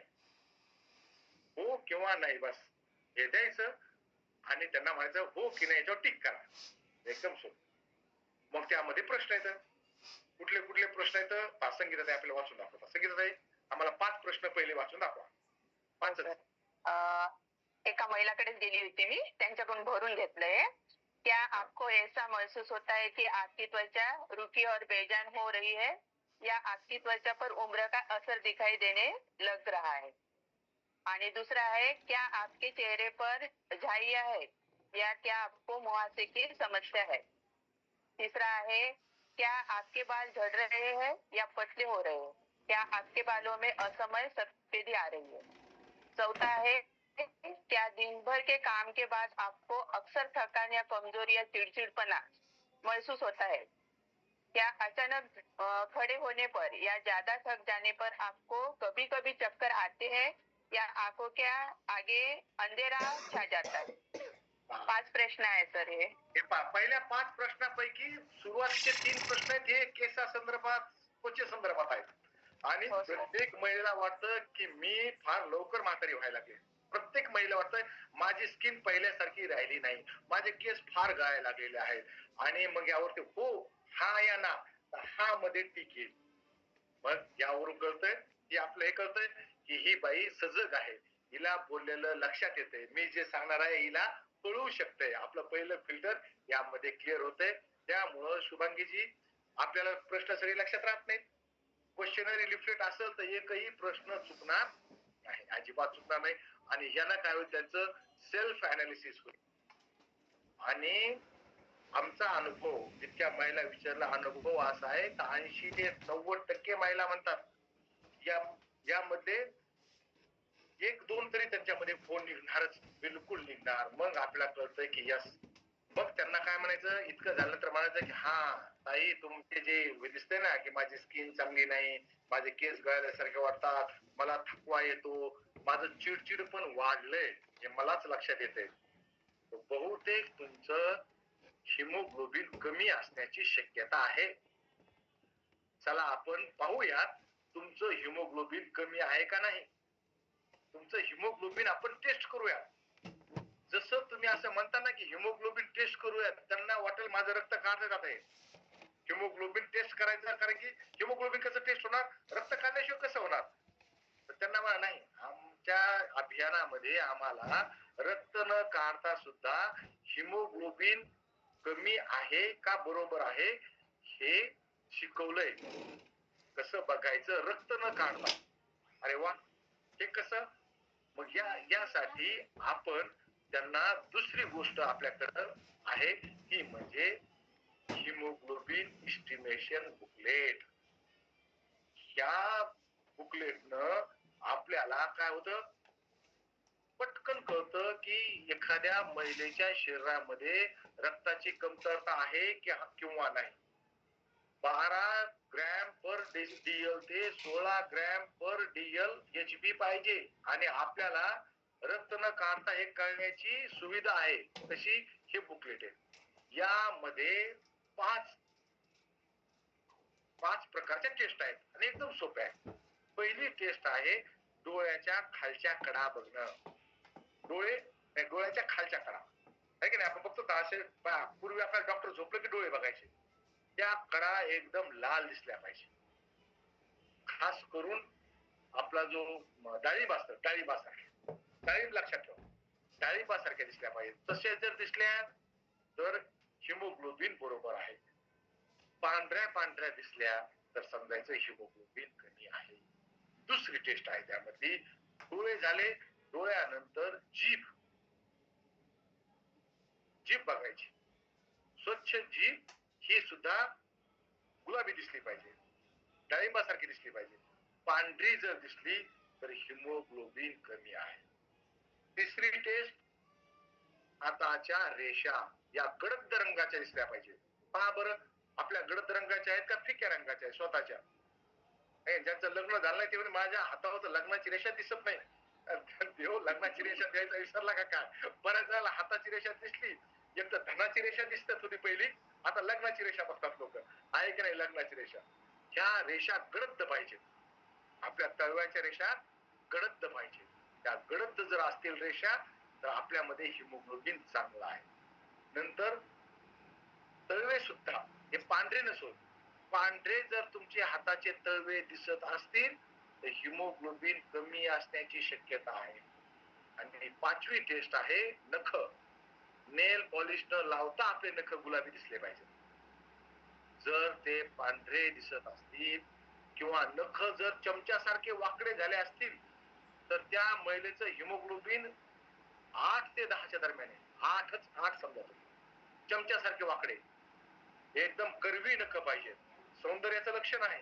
हो किंवा नाही बस हे द्यायचं आणि त्यांना म्हणायचं हो की नाही याच्यावर टिक करा. एकदम सोपं. मग त्यामध्ये प्रश्न येतात. कुठले कुठले प्रश्न आहेत संगीताताई आपल्याला वाचून दाखवतात. संगीताताई आम्हाला 5 प्रश्न पहिले वाचून दाखवा. 5च. एका महिलाकडेच गेली होती मी, त्यांच्याकडून भरून घेतलंय. क्या आपको ऐसा महसूस होता है कि आपकी त्वचा रूखी और बेजान हो रही है या आपकी त्वचा पर उम्र का असर दिखाई देने लग रहा है? आणि दूसरा है क्या आपके चेहरे पर झाइयाँ है या क्या आपको मुहासे की समस्या है? तीसरा है क्या आपके बाल झड़ रहे हैं या पतले हो रहे हैं? क्या आपके बालों में असमय सफेदी आ रही है? चौथा है क्या दिन भर के काम के बाद आपको अक्सर थकान या कमजोरी या चिड़चिड़पना महसूस होता है? क्या अचानक खड़े होने पर या ज्यादा थक जाने पर आपको कभी कभी चक्कर आते हैं या आंखों के आगे अंधेरा छा जाता है? 5 प्रश्न आहे सर हे. पहिल्या 5 प्रश्नापैकी सुरुवातीचे 3 प्रश्न आहेत हे केसासंदर्भात त्वचे संदर्भात आहेत आणि हो सर. प्रत्येक महिलेला वाटतं की मी फार लवकर म्हातारी व्हायला लागले. प्रत्येक महिला वाटतंय माझी स्किन पहिल्यासारखी राहिली नाही, माझे केस फार गळायला लागलेले आहेत आणि मग यावरती हो हा या ना हा मध्ये टिक येईल. मग यावरून कळतंय की आपलं हे कळतंय की ही बाई सजग आहे, हिला बोललेलं लक्षात येते, मी जे सांगणार आहे हिला कळू शकते. आपलं पहिलं फिल्टर यामध्ये क्लिअर होतंय. त्यामुळं शुभांगीजी आपल्याला प्रश्न सगळे लक्षात राहत नाहीत. क्वेश्चनरी लिफलेट असेल तर एकही प्रश्न चुकणार नाही, अजिबात चुकणार नाही आणि यानं काय होईल त्यांचं सेल्फ अनालिसिस होईल. आणि आमचा अनुभव जितक्या महिला विचारला अनुभव असा आहे तर 80 ते 90% महिला म्हणतात या यामध्ये 1-2 तरी त्यांच्यामध्ये फोन निघणारच, बिलकुल निघणार. मग आपल्याला कळतंय की यस. मग त्यांना काय म्हणायचं इतकं झालं तर म्हणायचं की हा ताई तुमचे जे दिसते ना की माझी स्किन चांगली नाही, माझे केस गळाल्यासारखे वाटतात, मला थकवा येतो, माझं चिडचिड पण वाढलंय हे मलाच लक्षात येते. बहुतेक तुमचं हिमोग्लोबिन कमी असण्याची शक्यता आहे. चला आपण पाहूयात तुमचं हिमोग्लोबिन कमी आहे का नाही. तुमचं हिमोग्लोबिन आपण टेस्ट करूया. जसं तुम्ही असं म्हणता ना की हिमोग्लोबिन टेस्ट करूया, त्यांना वाटेल माझं रक्त काढलं जात आहे. हिमोग्लोबिन टेस्ट करायचं कारण की हिमोग्लोबिन कसं टेस्ट होणार, रक्त काढल्याशिवाय कसं होणार. तर त्यांना म्हणा नाही आमच्या अभियानामध्ये आम्हाला रक्त न काढता सुद्धा हिमोग्लोबिन कमी आहे का बरोबर आहे हे शिकवलंय. कसं बघायचं रक्त न काढता. अरे वा, हे कसं. मग यासाठी आपण त्यांना दुसरी गोष्ट आपल्याकडं आहे ती म्हणजे हिमोग्लोबिन इस्टिमेशन बुकलेट. ह्या बुकलेटनं आपल्याला काय होतं पटकन कळतं की एखाद्या महिलेच्या शरीरामध्ये रक्ताची कमतरता आहे किंवा नाही. 12 ग्रॅम पर DL ते 16 ग्रॅम पर DL HB पाहिजे आणि आपल्याला रक्त न काढता हे कळण्याची सुविधा आहे. कशी हे बुकलेट आहे. यामध्ये 5 प्रकारच्या टेस्ट आहेत आणि एकदम सोप्या आहेत. पहिली टेस्ट आहे डोळ्याच्या खालच्या कडा बघणं. डोळ्याच्या खालच्या कडा आहे की नाही. आपण बघतो असे पूर्वी आपल्याला डॉक्टर झोपलं की डोळे बघायचे, त्या कडा एकदम लाल दिसल्या पाहिजे. खास करून आपला जो डाळिंब असतं डाळिंब लक्षात ठेवा, डाळिंबासारख्या दिसल्या पाहिजे. तसे जर दिसल्या तर हिमोग्लोबिन बरोबर आहे. पांढऱ्या दिसल्या तर समजायचं हिमोग्लोबिन कमी आहे. दुसरी टेस्ट आहे त्यामध्ये डोळे झाले, डोळ्यानंतर जीभ बघायची. स्वच्छ जीभ ही सुद्धा गुलाबी दिसली पाहिजे, डाळिंबासारखी दिसली पाहिजे. पांढरी जर दिसली तर हिमोग्लोबिन कमी आहे. तिसरी टेस्ट हाताच्या रेषा या गडद रंगाच्या दिसल्या पाहिजे. पहा बरं आपल्या गडद रंगाच्या आहेत का फिक्या रंगाच्या आहेत स्वतःच्या. ज्यांचं लग्न झालं नाही ते म्हणे माझ्या हातावर तर लग्नाची रेषा दिसत नाही. देव लग्नाची रेषा द्यायचा विसरला का काय? बऱ्याच वेळेला हाताची रेषा दिसली, एक तर धनाची रेषा दिसत होती पहिली, आता लग्नाची रेषा बघतात लोक. आहे की नाही लग्नाची रेषा? ह्या रेषा गडद पाहिजे. आपल्या तळव्याच्या रेषा गडद पाहिजे. त्या गडद जर असतील रेषा तर आपल्यामध्ये हिमोग्लोबिन चांगला आहे. नंतर तळवे सुद्धा हे पांढरे नसून पांढरे जर तुमचे हाताचे तळवे दिसत असतील तर हिमोग्लोबिन कमी असण्याची शक्यता आहे. आणि 5वी टेस्ट आहे नख. नेल पॉलिश न लावता आपले नख गुलाबी दिसले पाहिजे. जर ते पांढरे दिसत असतील किंवा नख जर चमच्यासारखे वाकडे झाले असतील तर त्या महिलेचं हिमोग्लोबिन 8 ते 10च्या दरम्यान आहे. 8 समजा तुम्ही. चमच्यासारखे वाकडे, एकदम करवी नख पाहिजे. सौंदर्याचं लक्षण आहे.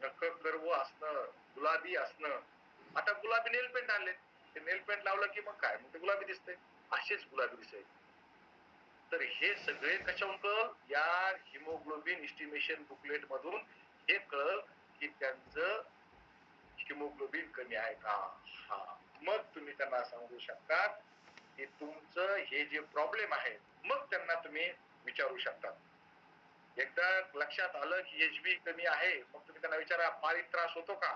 नख कर्व असणं, गुलाबी असणं. आता गुलाबी नेल पेंट आणले, ते नेल पेंट लावलं की मग काय, मग ते गुलाबी दिसतंय. असेच गुलाबी दिसतंय. तर हे सगळे कशावरून कळल? या हिमोग्लोबिन इस्टिमेशन बुकलेट मधून हे कळल की त्यांचं हिमोग्लोबिन कमी आहे का. हा, मग तुम्ही त्यांना सांगू शकता की तुमचं हे जे प्रॉब्लेम आहे, मग त्यांना तुम्ही विचारू शकता. एकदा लक्षात आलं की एचबी कमी आहे, मग तुम्ही त्यांना विचारा पाळीत त्रास होतो का?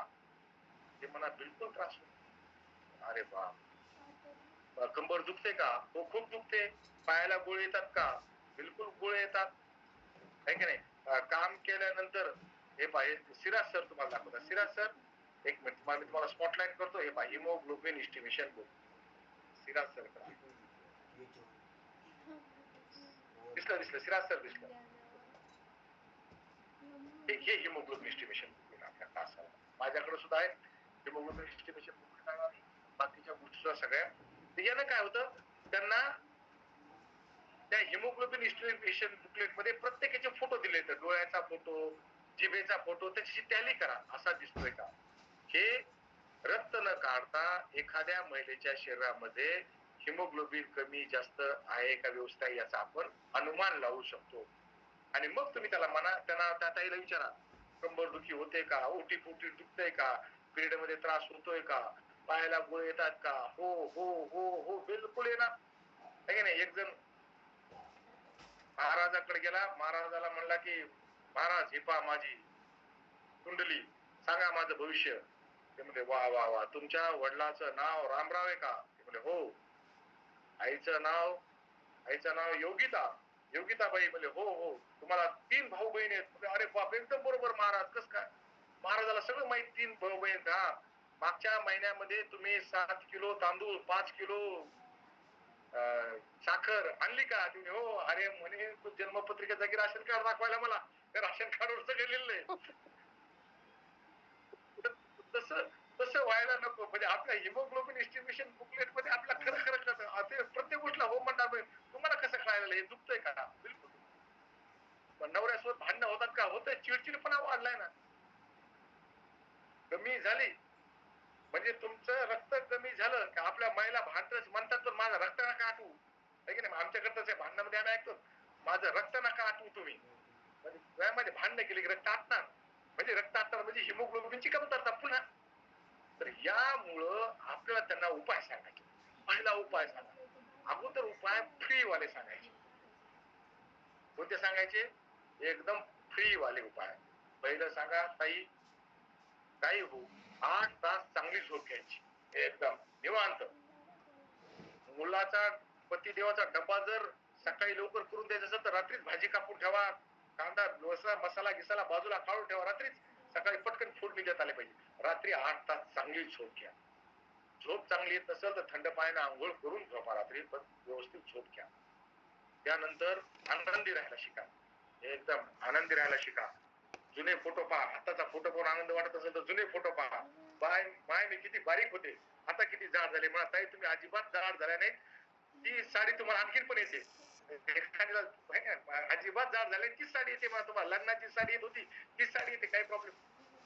ते म्हणा बिलकुल त्रास होतो. अरे बाप. कंबर दुखते का? हो खूप दुखते. पायाला गोळे येतात का? बिलकुल गोळे येतात. आहे की नाही? काम केल्यानंतर हे पाहिजे. सिराज सर तुम्हाला दाखवतात. सिराज सर एक मिनिट मी तुम्हाला स्पॉटलाइट करतो. हे पहा haemoglobin estimation book. Siraj sir दिसलं सिराज सर दिसलं. हे हिमोग्लोबिन इस्टिमेशन बुक आपल्या तासाला. माझ्याकडे सुद्धा आहे हिमोग्लोबिन इस्टिमेशन बुक आणि बाकीच्या गोष्टी सुद्धा सगळ्या. तर यानं काय होतं, त्यांना त्या हिमोग्लोबिन इस्टिमेशन बुकलेट मध्ये प्रत्येकाचे फोटो दिले. तर डोळ्याचा फोटो, जिभेचा फोटो, त्याची टॅली करा. असा दिसतोय का? हे रक्त न काढता एखाद्या महिलेच्या शरीरामध्ये हिमोग्लोबिन कमी जास्त आहे का व्यवस्था याचा आपण अनुमान लावू शकतो. आणि मग तुम्ही त्याला म्हणा, त्यांना त्या ताईला विचारा कंबरदुखी होते का, ओटी पोटी दुखतंय का, पिरियड मध्ये त्रास होतोय का, पायाला गोळे येतात का? हो हो हो हो बिलकुल येणार. आहे नाही? एक जण महाराजाकडे गेला, महाराजाला म्हणला की महाराज ही पहा माझी कुंडली, सांगा माझं भविष्य. ते म्हणजे वा वा वा, तुमच्या वडिलाचं नाव रामराव आहे का? ते म्हणजे हो. आईचं नाव योगिता, योगिताबाई. म्हणजे हो हो. तुम्हाला 3 भाऊ बहीण आहेत. अरे बाप, एकदम बरोबर महाराज. कस काय? महाराजाला सगळं माहित. 3 भाऊ बहीण. हा, मागच्या महिन्यामध्ये तुम्ही 7 किलो तांदूळ, 5 किलो साखर आणली का? तुम्ही हो. अरे म्हणे तो जन्मपत्रिका जागी राशन कार्ड दाखवायला मला, त्या राशन कार्डवर सगळं लिहिलंय. तसं तसं व्हायला नको. म्हणजे आपल्या हिमोग्लोबिन एस्टिमेशन बुकलेट मध्ये आपला खरं खरं कळतं. ते प्रत्येक गोष्टीला हो म्हणणार. तुम्हाला कसं कळायला हे दुखतंय का? बिलकुल. पण नवऱ्यासोबत भांडणं होतात का? होतंय. चिडचिडपणा वाढलाय ना. कमी झाली म्हणजे तुमचं रक्त कमी झालं का आपल्या महिला भांडत म्हणतात तर माझं रक्त नका आटू. आहे की नाही? आमच्याकडचं भांडणामध्ये आम्ही ऐकतो माझं रक्त नका आटू तुम्ही. म्हणजे वयामध्ये भांडणं केली की रक्त आटणार. म्हणजे रक्त आटणार म्हणजे हिमोग्लोबिनची कमतरता पुन्हा. तर यामुळं आपल्याला त्यांना उपाय सांगायचे. पहिला उपाय सांगा. अगोदर उपाय फ्री वाले सांगायचे. कोणते सांगायचे? एकदम फ्री वाले उपाय. पहिलं सांगा ताई, काही हो 8 तास चांगली झोप घ्यायची. एकदम निवांत. मुलाचा पतिदेवाचा डबा जर सकाळी लवकर करून द्यायचा असेल तर रात्रीच भाजी कापून ठेवा. कांदा मसाला गिसाला बाजूला काढून ठेवा. रात्रीच, सकाळी पटकन फोडणी देता आली पाहिजे. रात्री 8 तास चांगली झोप घ्या. झोप चांगली येत नसेल तर थंड पाण्याने आंघोळ करून झोपा. रात्री पण व्यवस्थित झोप घ्या. त्यानंतर आनंदी राहायला शिका. एकदम आनंदी राहायला शिका. जुने फोटो पहा. आताचा फोटो पाहून आनंद वाटत असेल तर जुने फोटो पहा. बाय मी किती बारीक होते, आता किती जाड झाले. मला ताई तुम्ही अजिबात जाड झाल्या नाही. ती साडी तुम्हाला आणखीन पण येते. अजिबात जाड झाले तीच साडी येते मला. तुम्हाला लग्नाची साडी येत होती तीच साडी येते. काही प्रॉब्लेम.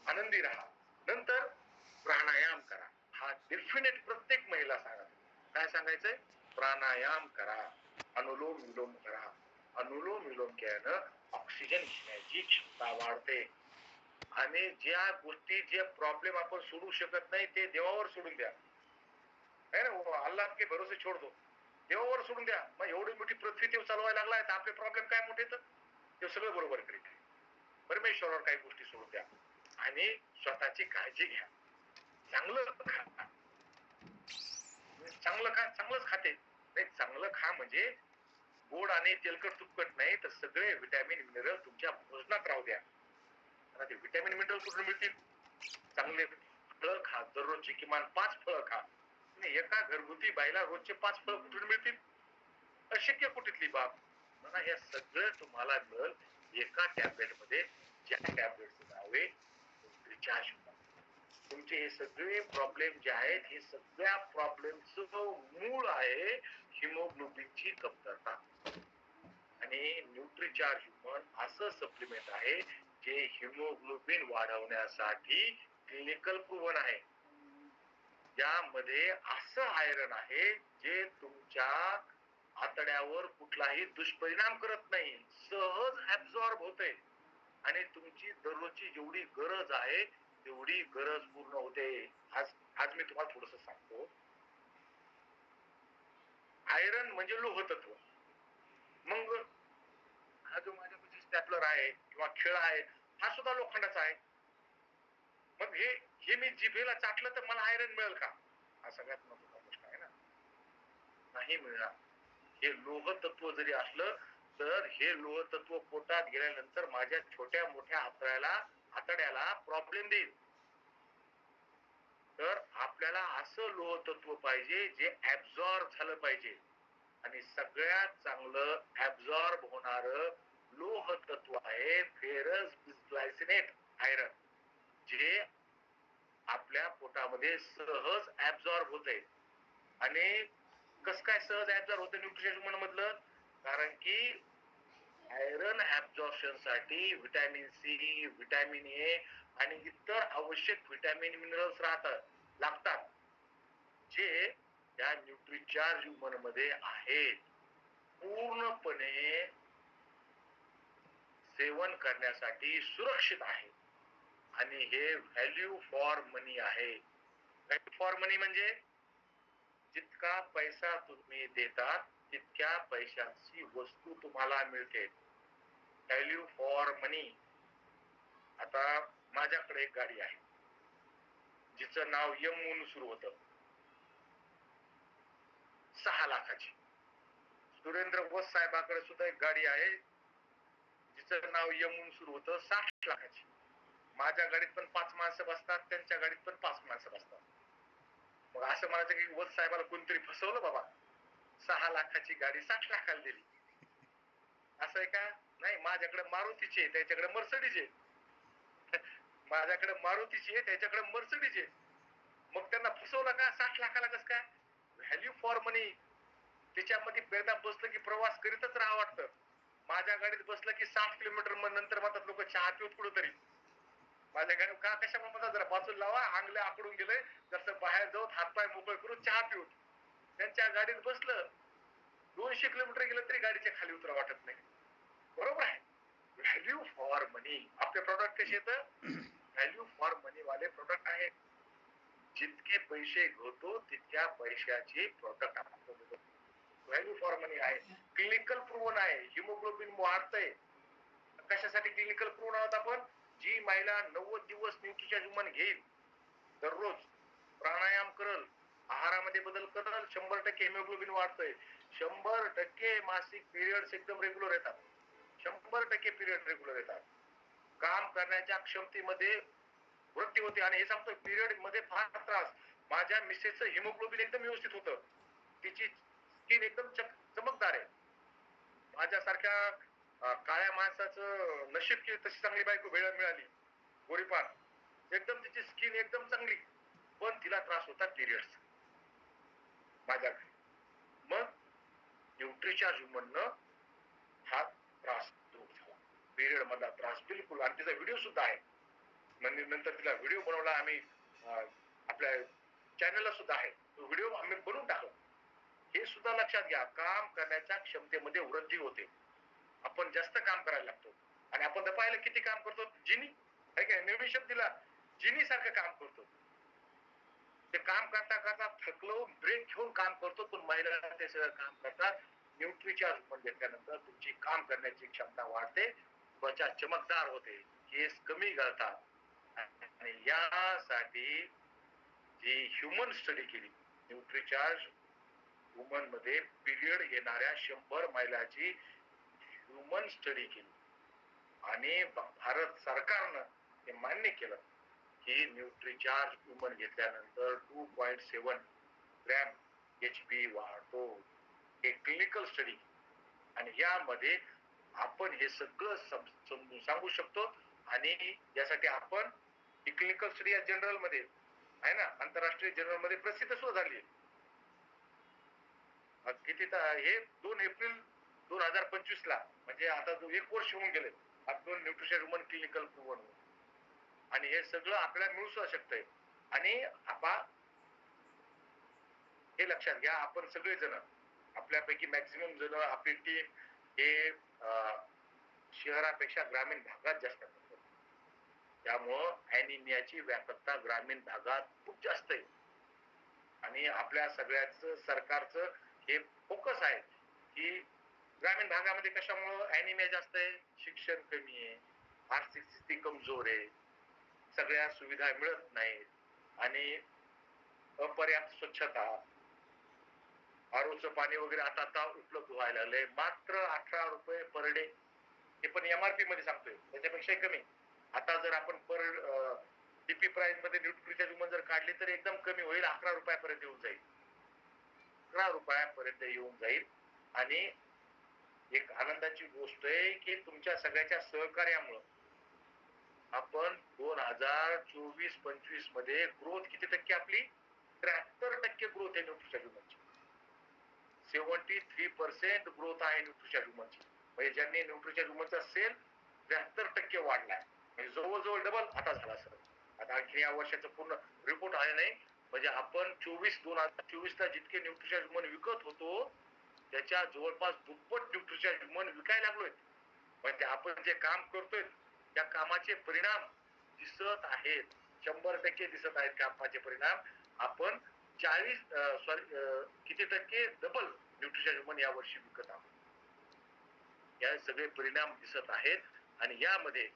आनंदी राहा. नंतर प्राणायाम करा. हा डेफिनेट प्रत्येक महिला सांगा. काय सांगायचंय? प्राणायाम करा, अनुलोम विलोम करा. अनुलोम विलोम केल्यानं ऑक्सिजन घेण्याची क्षमता वाढते. आणि ज्या गोष्टी जे प्रॉब्लेम आपण सोडू शकत नाही ते देवावर सोडून द्या. है ना, वो अल्लाह के भरोसे छोड़ दो. देवावर सोडून द्या. मग एवढी मोठी पृथ्वी ते चालवायला लागलाय तर आपले प्रॉब्लेम काय मोठे तर ते सगळं बरोबर करीत आहे. परमेश्वरावर काही गोष्टी सोडून द्या आणि स्वतःची काळजी घ्या. चांगलं खा. चांगलं खा, चांगलंच खाते. नाही चांगलं खा म्हणजे गोड आणि तेलकट तुपकट नाही तर सगळे व्हिटॅमिन मिनरल तुमच्या भोजनात राहू द्या. आता ते व्हिटॅमिन मिनरल कुठून मिळतील? चांगले फळं खा. दररोजची किमान 5 फळं खा. आणि एका घरगुती बाईला रोजचे 5 फळं कुठून मिळतील? अशक्य कुठली बाब. म्हणा हे सगळं तुम्हाला मिळेल एका टॅबलेट मध्ये. ज्या टॅबलेटचं नाव आहे रिचार्ज. तुमचे हे सगळे प्रॉब्लेम जे आहेत हे सगळ्या प्रॉब्लेमचं मूळ आहे हिमोग्लोबिनची कमतरता. आणि न्यूट्रिचार्ज ह्युमन असं सप्लिमेंट आहे जे हिमोग्लोबिन वाढवण्यासाठी क्लिनिकल प्रूव्हन आहे. यामध्ये असं आयरन आहे जे तुमच्या आतड्यावर कुठलाही दुष्परिणाम करत नाही, सहज ऍब्सॉर्ब होते आणि तुमची दररोजची जेवढी गरज आहे तेवढी गरज पूर्ण होते. आज आज मी तुम्हाला थोडस सांगतो. आयरन म्हणजे लोह तत्व. मग हा जो माझ्यापाशी स्टॅपलर आहे किंवा खेळ आहे हा सुद्धा लोखंडाचा आहे. मग हे हे मी जिभेला चाटलं तर मला आयरन मिळेल का? हा सगळ्यात महत्त्वाचा प्रश्न आहे ना. नाही मिळणार. हे लोह तत्व जरी असलं तर हे लोह तत्व पोटात गेल्यानंतर माझ्या छोट्या मोठ्या आतड्याला प्रॉब्लेम देईल. तर आपल्याला असं लोह तत्व पाहिजे जे ऍब्सॉर्ब झालं पाहिजे. आणि सगळ्यात चांगलं ऍब्सॉर्ब होणार लोह तत्व आहे फेरस बिस्ग्लायसिनेट आयरन, जे आपल्या पोटामध्ये सहज ऍब्सॉर्ब होते. आणि कस काय सहज ऍब्सॉर्ब होते न्यूट्रिशन मधलं? कारण की आयरन ऍब्सॉर्प्शन साठी व्हिटॅमिन सी, व्हिटॅमिन ए आणि इतर आवश्यक व्हिटॅमिन मिनरल्स लागतात, जे त्या न्यूट्रिचार्ज ह्युमन मध्ये आहेत. पूर्णपणे सेवन करण्यासाठी सुरक्षित आहे. आणि हे व्हॅल्यू फॉर मनी आहे. व्हॅल्यू फॉर मनी म्हणजे जितका पैसा तुम्ही देता तितक्या पैशाची वस्तू तुम्हाला मिळते. व्हॅल्यू फॉर मनी. आता माझ्याकडे एक गाडी आहे जिचं नाव यम म्हणून सुरू होतं, 6 लाखाची. सुरेंद्र वस साहेबाकडे सुद्धा एक गाडी आहे जिचं नाव यम म्हणून सुरू होतं, 60 लाखाची. माझ्या गाडीत पण 5 माणसं बसतात, त्यांच्या गाडीत पण 5 माणसं बसतात. मग असं म्हणायचं की वस साहेबाला कोणतरी फसवलं बाबा, 6 लाखाची गाडी 60 लाखाला दिली. असं आहे का? नाही. माझ्याकडे मारुतीची आहे, त्याच्याकडे मर्सडीज आहे. माझ्याकडे मारुतीची आहे, त्याच्याकडे मर्सडीज आहे. मग त्यांना फसवलं का? 60 लाखाला कसं काय? व्हॅल्यू फॉर मनी. त्याच्यामध्ये एकदा बसलं की प्रवास करीतच राहा वाटतं. माझ्या गाडीत बसलं की 60 किलोमीटर नंतर म्हणतात लोक चहा पिऊत कुठंतरी. माझ्या गाडीत का कशामुळे म्हणतात जरा बाजूला लावा, अंगले आकडून गेले, जसं बाहेर जाऊन हातपाय मोकळे करून चहा पिऊत. त्यांच्या गाडीत बसलं 200 किलोमीटर गेलं तरी गाडीच्या खाली उतरा वाटत नाही. बरोबर आहे. व्हॅल्यू फॉर मनी. आपले प्रोडक्ट कसे येतं? व्हॅल्यू फॉर मनी वाले प्रोडक्ट आहेत. जितके पैसे घेतो तितक्या पैशाचे प्रोडक्ट आपण देतो. व्हॅल्यू फॉर मनी आहे. क्लिनिकल प्रूव्हन आहे. हिमोग्लोबिन वाढतंय. कशासाठी क्लिनिकल प्रूव्हन आहोत आपण? जी महिला 90 दिवस न्यूट्रिशन ह्युमन घेईल, दररोज प्राणायाम करल, आहारामध्ये बदल करल, 100% हिमोग्लोबिन वाढतंय. 100% मासिक पिरियड्स एकदम रेग्युलर येतात. 100% पिरियड रेग्युलर येतात. काम करण्याच्या क्षमतेमध्ये वृद्धी होते. आणि हे सांगतो पिरियड मध्ये फार त्रास. माझ्या मिसेसचं हिमोग्लोबिन एकदम व्यवस्थित होतं. तिची स्किन एकदम चमकदार आहे. माझ्यासारख्या काळ्या माणसाचं नशीब की तशी चांगली बायको मिळाली, गोरीपान. एकदम तिची स्किन एकदम चांगली, पण तिला त्रास होता पिरियड्स माझ्याकडे. मग न्यूट्रिचार्ज म्हणणं हा त्रास दूर झाला. पिरियड मधला त्रास बिलकुल. आणि तिचा व्हिडिओ सुद्धा आहे. म्हणजे नंतर तिला व्हिडिओ बनवला आम्ही, आपल्या चॅनलला सुद्धा आहे. तो व्हिडिओ आम्ही बनवून टाकला. हे सुद्धा लक्षात घ्या, काम करण्याच्या क्षमतेमध्ये वृद्धी होते. आपण जास्त काम करायला लागतो. आणि आपण पाहिलं किती काम करतो जिनी. आहे का नवीन शब्द दिला जिनी सारखं काम करतो ते काम करता करता थकलो ब्रेक घेऊन काम करतो पण महिला ते सगळं काम करतात न्यूट्रीचार्ज पण घेतल्यानंतर तुमची काम करण्याची क्षमता वाढते त्वचा चमकदार होते केस कमी गळतात आणि यासाठी जी ह्युमन स्टडी केली न्यूट्रीचार्ज वुमन मध्ये पिरियड येणाऱ्या 100 महिलाची ह्युमन स्टडी केली आणि भारत सरकारनं हे मान्य केलं की न्यूट्रीचार्ज वुमन घेतल्यानंतर 2.7 ग्रॅम HP वाढतो हे क्लिनिकल स्टडी आणि यामध्ये आपण हे सगळं समजून सांगू शकतो आणि यासाठी आपण क्लिनिकल स्टडी या जनरल मध्ये आहे ना आंतरराष्ट्रीय जर्नल मध्ये प्रसिद्ध सुद्धा झाली किती हे 2 एप्रिल 2025 ला म्हणजे आता जो 1 वर्ष होऊन गेले आपण न्यूट्रिशन वुमन क्लिनिकल प्रूव्हन आणि हे सगळं आपल्याला मिळू सुद्धा शकतंय आणि आपण हे लक्षात घ्या आपण सगळेजण आपल्यापैकी मॅक्सिमम जण आपली टीम हे शहरापेक्षा ग्रामीण भागात जास्त असतात त्यामुळं ॲनिमियाची व्यापकता ग्रामीण भागात खूप जास्त आहे आणि आपल्या सगळ्याचं सरकारचं हे फोकस आहे की ग्रामीण भागामध्ये कशामुळं ॲनिमिया जास्त आहे शिक्षण कमी आहे आर्थिक स्थिती कमजोर आहे सगळ्या सुविधा मिळत नाहीत आणि अपर्याप्त स्वच्छता आरोचं पाणी वगैरे आता उपलब्ध व्हायला लागलंय मात्र 18 रुपये पर डे हे पण MRP मध्ये सांगतोय त्याच्यापेक्षा कमी आता जर आपण पर डीपी प्राइस मध्ये न्यूट्रिचार्ज वुमन जर काढली तर एकदम कमी होईल 11 रुपयापर्यंत येऊन जाईल 11 रुपयापर्यंत येऊन जाईल आणि एक आनंदाची गोष्ट आहे की तुमच्या सगळ्याच्या सहकार्यामुळे आपण 2024-25 मध्ये ग्रोथ किती टक्के आपली 73% ग्रोथ आहे न्यूट्रिचार्ज वुमनची 73% ग्रोथ आहे न्यूट्रिचार्ज वुमनची म्हणजे ज्यांनी न्यूट्रिचार्ज वुमनचा सेल 73% वाढलाय म्हणजे जवळजवळ डबल आता झाला सर आता आणखी या वर्षाचा पूर्ण रिपोर्ट आले नाही म्हणजे आपण 2024 ला जितके न्यूट्रिचार्ज वुमन विकत होतो त्याच्या जवळपास दुप्पट न्यूट्रिचार्ज वुमन विकायला लागलोय म्हणजे आपण जे काम करतोय त्या कामाचे परिणाम दिसत आहेत 100% दिसत आहेत कामाचे परिणाम आपण 40 किती टक्के डबल न्यूट्रिचार्ज वुमन या वर्षी विकत आहोत या सगळे परिणाम दिसत आहेत आणि यामध्ये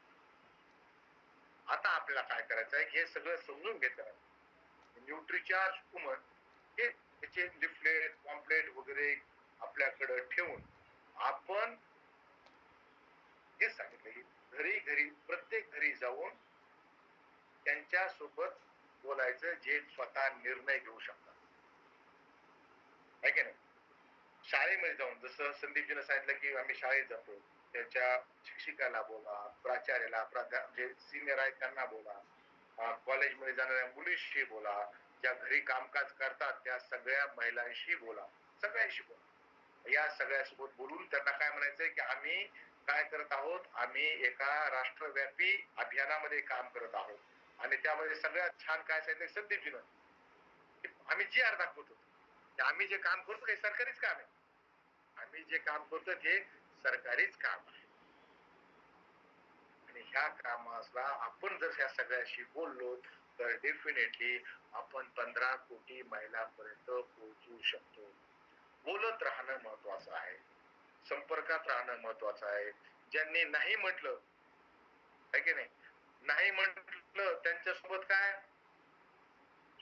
आता आपल्याला काय करायचं आहे हे सगळं समजून घेतलं न्यूट्रिचार्ज वुमन हे त्याचे लिफलेट पॉम्पलेट वगैरे आपल्याकडे ठेवून आपण हे सांगितलं की घरी घरी प्रत्येक घरी जाऊन त्यांच्या सोबत बोलायचं जे स्वतः निर्णय घेऊ शकतात आहे की नाही शाळेमध्ये जाऊन जसं संदीपजीने सांगितलं की आम्ही शाळेत जातो त्याच्या शिक्षिकाला बोला प्राचार्याला जे सिनियर आहेत त्यांना बोला कॉलेजमध्ये जाणाऱ्या मुलीशी बोला ज्या घरी कामकाज करतात त्या सगळ्या महिलांशी बोला सगळ्यांशी बोला या सगळ्यासोबत बोलून त्यांना काय म्हणायचंय की आम्ही काय करत आहोत आम्ही एका राष्ट्रव्यापी अभियानामध्ये काम करत आहोत आणि त्यामध्ये सगळ्यात छान काय सांगितलं संदीपजीनं आम्ही GR दाखवतो आम्ही जे काम करतो हे सरकारीच काम आहे आम्ही जे काम करतो ते सरकारीच काम आहे आणि ह्या कामाला आपण जर ह्या सगळ्याशी बोललो तर डेफिनेटली आपण 15 कोटी महिलांपर्यंत पोहोचू शकतो बोलत राहणं महत्वाचं आहे संपर्कात राहणं महत्वाचं आहे ज्यांनी नाही म्हटलं आहे की नाही म्हटलं त्यांच्यासोबत काय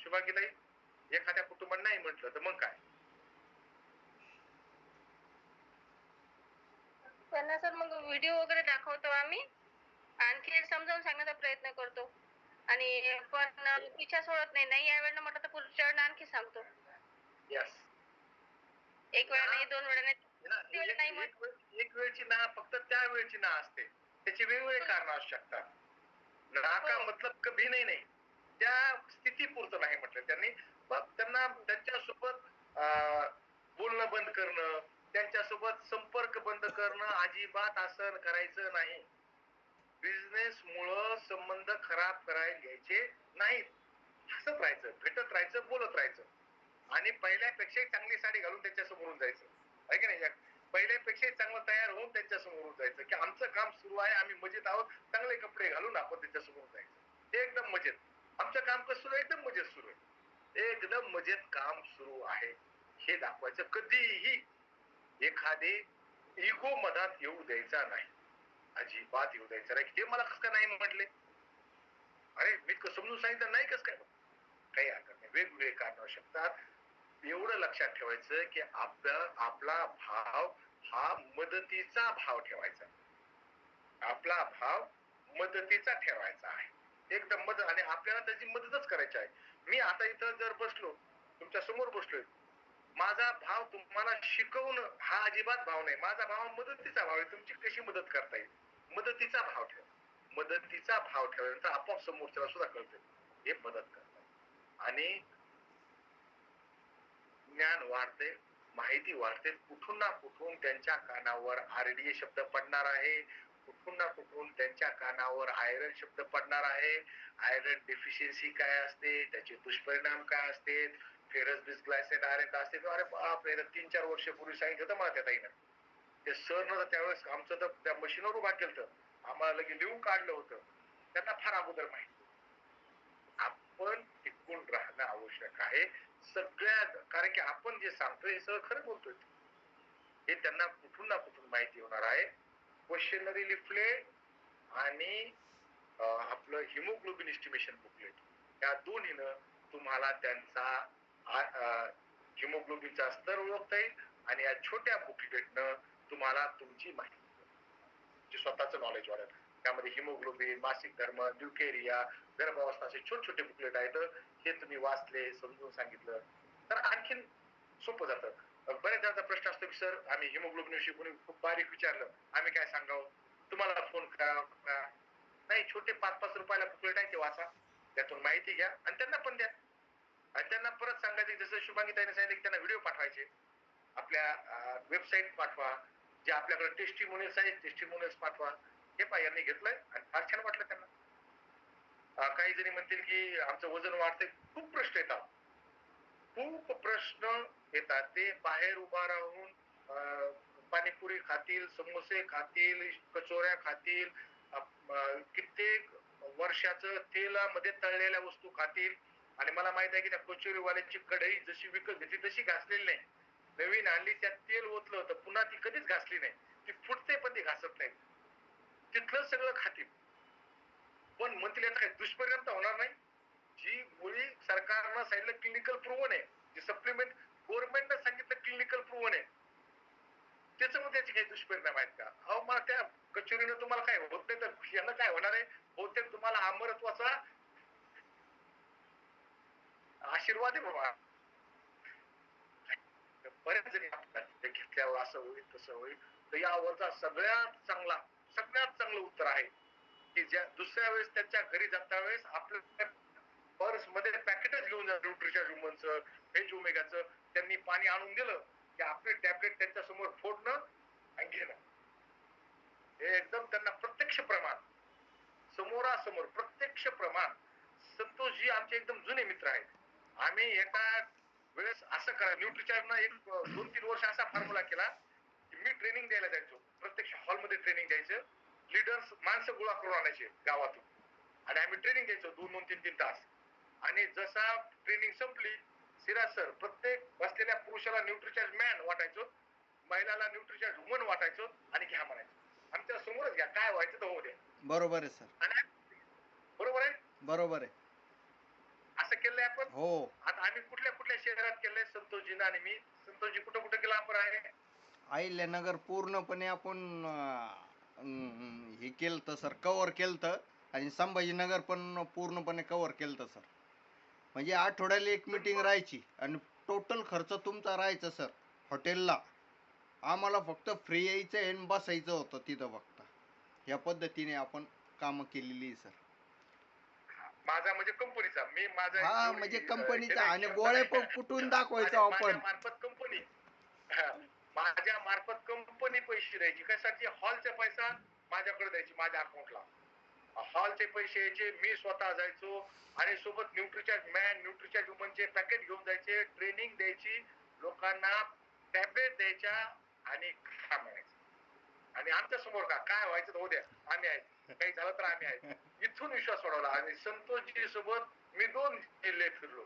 शुभांगीताई एखाद्या कुटुंबात नाही म्हटलं तर मग काय त्यांना सर मग व्हिडिओ वगैरे दाखवतो आम्ही आणखी समजावून सांगण्याचा प्रयत्न करतो आणि पण इच्छा सोडत नाही यावेळेला म्हटलं तर पुढच्या वेळेला आणखी सांगतो यस एक वेळा नाही 2 वेळा नाही एक वेळची ना फक्त त्या वेळची ना असते त्याची वेगवेगळे कारण असू शकतात ना का मतलब कभी नाही त्या स्थितीपुरतं नाही म्हटलं त्यांनी त्यांना त्यांच्यासोबत बोलणं बंद करणं त्यांच्यासोबत संपर्क बंद करणं अजिबात असं करायचं नाही बिझनेस मुळे संबंध खराब करायला घ्यायचे नाहीत हसत राहायचं भेटत राहायचं बोलत राहायचं आणि पहिल्यापेक्षा चांगली साडी घालून त्यांच्या समोरून जायचं आहे की नाही पहिल्यापेक्षा चांगलं तयार होऊन त्यांच्या समोर जायचं की आमचं काम सुरू आहे, आम्ही मजेत आहोत, चांगले कपडे घालून आपण त्यांच्या समोर जायचं. ते एकदम मजेत. आमचं काम कसं सुरू आहे? एकदम मजेत सुरू आहे. एकदम मजेत काम सुरू आहे हे दाखवायचं. कधीही एखादे इगो मधात येऊ द्यायचा नाही, अजिबात येऊ द्यायचा नाही. हे मला कसं काय नाही म्हटले? अरे मी समजून सांगितलं नाही कसं काय? काही हरकत नाही, वेगवेगळे कारण असू शकतात. एवढं लक्षात ठेवायचं की आपला भाव हा मदतीचा भाव ठेवायचा. आपला भाव मदतीचा ठेवायचा आहे. एकदम मदत, आणि आपल्याला त्याची मदतच करायची आहे. मी आता इथं जर बसलो, तुमच्या समोर बसलोय, माझा भाव तुम्हाला शिकवणं हा अजिबात भाव नाही. माझा भाव मदतीचा भाव आहे. तुमची कशी मदत करता येईल, मदतीचा भाव ठेवा. मदतीचा भाव ठेवल्यानंतर आपोआप समोरच्याला सुद्धा कळतं हे मदत करतात. आणि ज्ञान वाढते, माहिती वाढते. कुठून ना कुठून त्यांच्या कानावर RDA शब्द पडणार आहे, कुठून ना कुठून त्यांच्या कानावर आयरन शब्द पडणार आहे. आयरन डेफिशियन्सी काय असते, त्याचे दुष्परिणाम काय असते, फेरस बिस्ग्लायसेट आयरन काय असते. अरे बापरे, 3-4 वर्षापूर्वी सांगितलं होतं मला त्या ताईनं. ते सर त्यावेळेस आमचं तर त्या मशीनवर उभा केलं, आम्हाला लगे लिहून काढलं होतं. त्यांना फार अगोदर माहिती. आपण टिकून राहणं आवश्यक आहे सगळ्या, कारण की आपण जे सांगतोय हे सगळं खरं बोलतोय हे त्यांना कुठून ना कुठून माहिती होणार आहे. क्वेश्चनरी लिफलेट आणि आपलं हिमोग्लोबिन एस्टिमेशन बुकलेट या दोन्हीनं तुम्हाला त्यांचा हिमोग्लोबिनचा स्तर ओळखता येईल, आणि या छोट्या बुकलेटनं तुम्हाला तुमची माहिती, जे स्वतःचं नॉलेज वाढेल. त्यामध्ये हिमोग्लोबिन, मासिक धर्म, ल्युकेरिया, गर्भावस्था असे छोटे छोटे बुकलेट आहेत. हे तुम्ही वाचले, समजून सांगितलं तर आणखीन सोपं जातं. बऱ्याच जणांचा प्रश्न असतो की सर आम्ही हिमोग्लोबिन विषयी कोणी खूप बारीक विचारलं, आम्ही काय सांगावं, तुम्हाला फोन करा का? नाही, छोटे 5-5 रुपयाला बुकलेट आहे, ते वाचा, त्यातून माहिती घ्या आणि त्यांना पण द्या. आणि त्यांना परत सांगायचे, जसं शुभांगी ताईने सांगितलं की त्यांना व्हिडिओ पाठवायचे, आपल्या वेबसाईट पाठवा, जे आपल्याकडे टेस्टिमोनियल्स आहेत टेस्टिमोनियल्स पाठवा. हे पहा यांनी घेतलंय आणि फार छान वाटलं त्यांना. काही जणी म्हणतील की आमचं वजन वाढतंय. खूप प्रश्न येतात, खूप प्रश्न येतात. ते बाहेर उभा राहून पाणीपुरी खातील, समोसे खातील, कचोऱ्या खातील, कित्येक वर्षाचं तेलामध्ये तळलेल्या वस्तू खातील, आणि मला माहित आहे की त्या कचोरीवाल्याची कढई जशी विकत घेतली तशी घासलेली नाही. नवीन आणली, त्यात तेल ओतलं होतं, पुन्हा ती कधीच घासली नाही. ती फुटते पण ती घासत नाही. तिथलं सगळं खातील, पण म्हणतील याचा काही दुष्परिणाम तर होणार नाही. जी गोळी सरकारनं सांगितलं क्लिनिकल प्रूव्हन आहे, जी सप्लिमेंट गव्हर्नमेंटनं सांगितलं क्लिनिकल प्रूव्हन आहे, त्याच्यामध्ये त्याचे काही दुष्परिणाम आहेत का? अहो मग त्या कचोरीनं तुम्हाला काय होत नाही तर यानं काय होणार आहे? बहुतेक तुम्हाला अमरत्वाचा आशीर्वाद आहे बाबा. बऱ्याच जणी घेतल्यावर असं होईल तसं होईल. तर यावरचा सगळ्यात चांगलं उत्तर आहे की ज्या दुसऱ्या वेळेस त्यांच्या घरी जाता वेळेस आपल्या पर्स मध्ये पॅकेटच घेऊन जा, न्यूट्रिशन ह्युमनचं, व्हेज ओमेगाचं. त्यांनी पाणी आणून दिलं की आपले टॅबलेट त्यांच्या समोर फोडणं आणि घेणं. हे एकदम त्यांना प्रत्यक्ष प्रमाण, समोरासमोर प्रत्यक्ष प्रमाण. संतोषजी आमचे एकदम जुने मित्र आहेत. आम्ही एका वेळेस असं करा, न्यूट्रिचार्जनं एक 2-3 वर्ष असा फॉर्म्युला केला की मी ट्रेनिंग द्यायला जायचो, प्रत्यक्ष हॉलमध्ये ट्रेनिंग द्यायचं. लीडर्स माणसं गोळा करून आणायचे गावातून आणि आम्ही ट्रेनिंग द्यायचो 2-2, 3-3 तास. आणि जसा ट्रेनिंग संपली, सिराज सर प्रत्येक बसलेल्या पुरुषाला न्यूट्रिचार्ज मॅन वाटायचो, महिलाला न्यूट्रिचार्ज वुमन वाटायचो आणि घ्या म्हणायचो. आमच्या समोरच घ्या, काय व्हायचं तर होऊ द्या. बरोबर आहे सर, बरोबर आहे, बरोबर आहे. असं केलंय आपण. हो, आता आम्ही कुठल्या कुठल्या शहरात केलंय संतोषजी आणि मी. संतोषजी कुठं कुठं केलं आपण आहे? अहिल्यानगर पूर्णपणे आपण हे केलं सर, कव्हर केलं. आणि संभाजीनगर पण पूर्णपणे कव्हर केलं सर. म्हणजे आठवड्याला एक मीटिंग राहायची आणि टोटल खर्च तुमचा राहायचा सर. हॉटेलला आम्हाला फक्त फ्री यायचं आणि बसायचं होतं तिथं फक्त. या पद्धतीने आपण कामं केलेली सर. माझा म्हणजे कंपनीचा, मी माझा हा म्हणजे कंपनीचा, आणि गोळे पण कुठून दाखवायचो आपण. माझ्या मार्फत कंपनी, माझ्या मार्फत कंपनी पैसे द्यायची. कशाची? हॉलचा पैसा माझ्याकडे द्यायची, माझ्या अकाउंटला. हॉलचे पैसे यायचे, मी स्वतः जायचो आणि सोबत न्यूट्रिचार्ज मॅन, न्यूट्रिचार्ज वुमनचे पॅकेट घेऊन जायचे, ट्रेनिंग द्यायची, लोकांना टॅबलेट द्यायच्या, आणि खा म्हणायचं. आणि आमच्या समोर काय व्हायचं तर उद्या आम्ही आहेत, काही झालं तर आम्ही आहेत, इथून विश्वास सोडवला. आणि संतोषजी सोबत मी 2 जिल्हे फिरलो.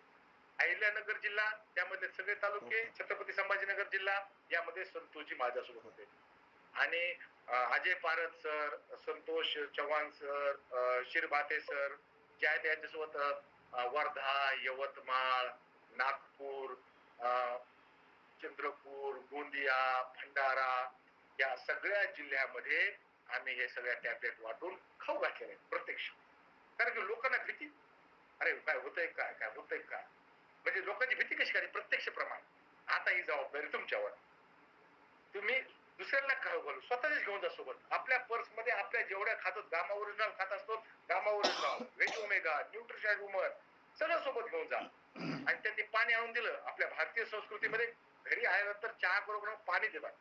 अहिल्यानगर जिल्हा, त्यामध्ये सगळे तालुके, छत्रपती संभाजीनगर जिल्हा, यामध्ये संतोषजी माझ्यासोबत होते. आणि अजय पारद sir, Santosh Chavan sir, Shirbhate sir, जे आहेत त्यांच्यासोबत वर्धा, यवतमाळ, नागपूर, चंद्रपूर, गोंदिया, भंडारा, या सगळ्या जिल्ह्यामध्ये आम्ही हे सगळ्या टॅबलेट वाटून खाऊ घातलेले प्रत्यक्ष. कारण की लोकांना भीती, अरे काय होतंय काय, काय होतंय काय, म्हणजे लोकांची भीती कशी काय, प्रत्यक्ष प्रमाण. आता ही जबाबदारी तुमच्यावर. तुम्ही दुसऱ्यांना खाऊ घालू, स्वतःच घेऊन जा सोबत. आपल्या पर्स मध्ये आपल्या जेवढ्या खातो, गामा ओरिजिनल खात असतो, gamma original, veg omega, nutrition woman, सगळं सोबत घेऊन जा. आणि त्यांनी पाणी आणून दिलं. आपल्या भारतीय संस्कृतीमध्ये घरी आल्यानंतर चहा बरोबर पाणी देतात.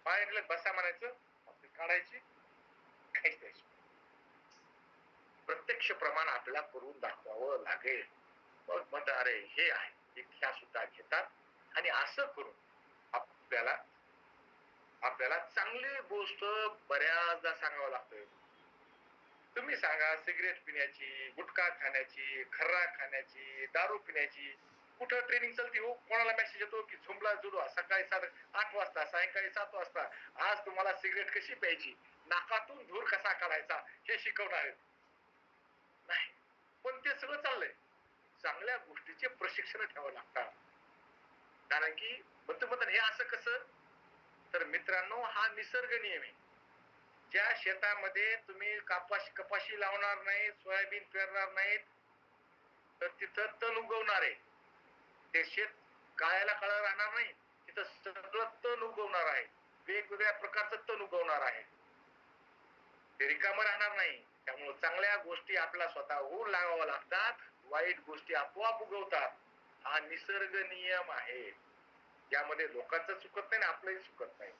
पाणी दिलं, बसा म्हणायचं, आपली काढायची, खायची द्यायची. प्रत्यक्ष प्रमाण आपल्याला करून दाखवावं लागेल. मग म्हणतात अरे हे आहे, ह्या सुद्धा घेतात. आणि असं करून आपल्याला चांगली गोष्ट बऱ्याचदा सांगावं लागतं. तुम्ही सांगा, सिगरेट पिण्याची, गुटखा खाण्याची, खर्रा खाण्याची, दारू पिण्याची कुठं ट्रेनिंग चालते हो? कोणाला मेसेज येतो की झुंबला जुडवा सकाळी 8 वाजता, सायंकाळी 7 वाजता, आज तुम्हाला सिगरेट कशी प्यायची, नाकातून धूर कसा काढायचा हे शिकवणार आहेत? नाही. पण ते सगळं चाललंय. चांगल्या गोष्टीचे प्रशिक्षण ठेवावं लागतात. कारण की म्हणतो हे असं कसं, तर मित्रांनो, हा निसर्ग नियम आहे. ज्या शेतामध्ये तुम्ही कपाशी लावणार नाही, सोयाबीन पेरणार नाहीत, तर तिथं तण उगवणार आहे. ते शेत काळ्याला काळं राहणार नाही, तिथं सगळं तण उगवणार आहे, वेगवेगळ्या प्रकारचं तण उगवणार आहे. ते रिकामं राहणार नाही. त्यामुळे चांगल्या गोष्टी आपल्याला स्वतःहून लावाव्या लागतात, वाईट गोष्टी आपोआप उगवतात. हा निसर्ग नियम आहे. यामध्ये लोकांचं चुकत नाही, आपलंही चुकत नाही.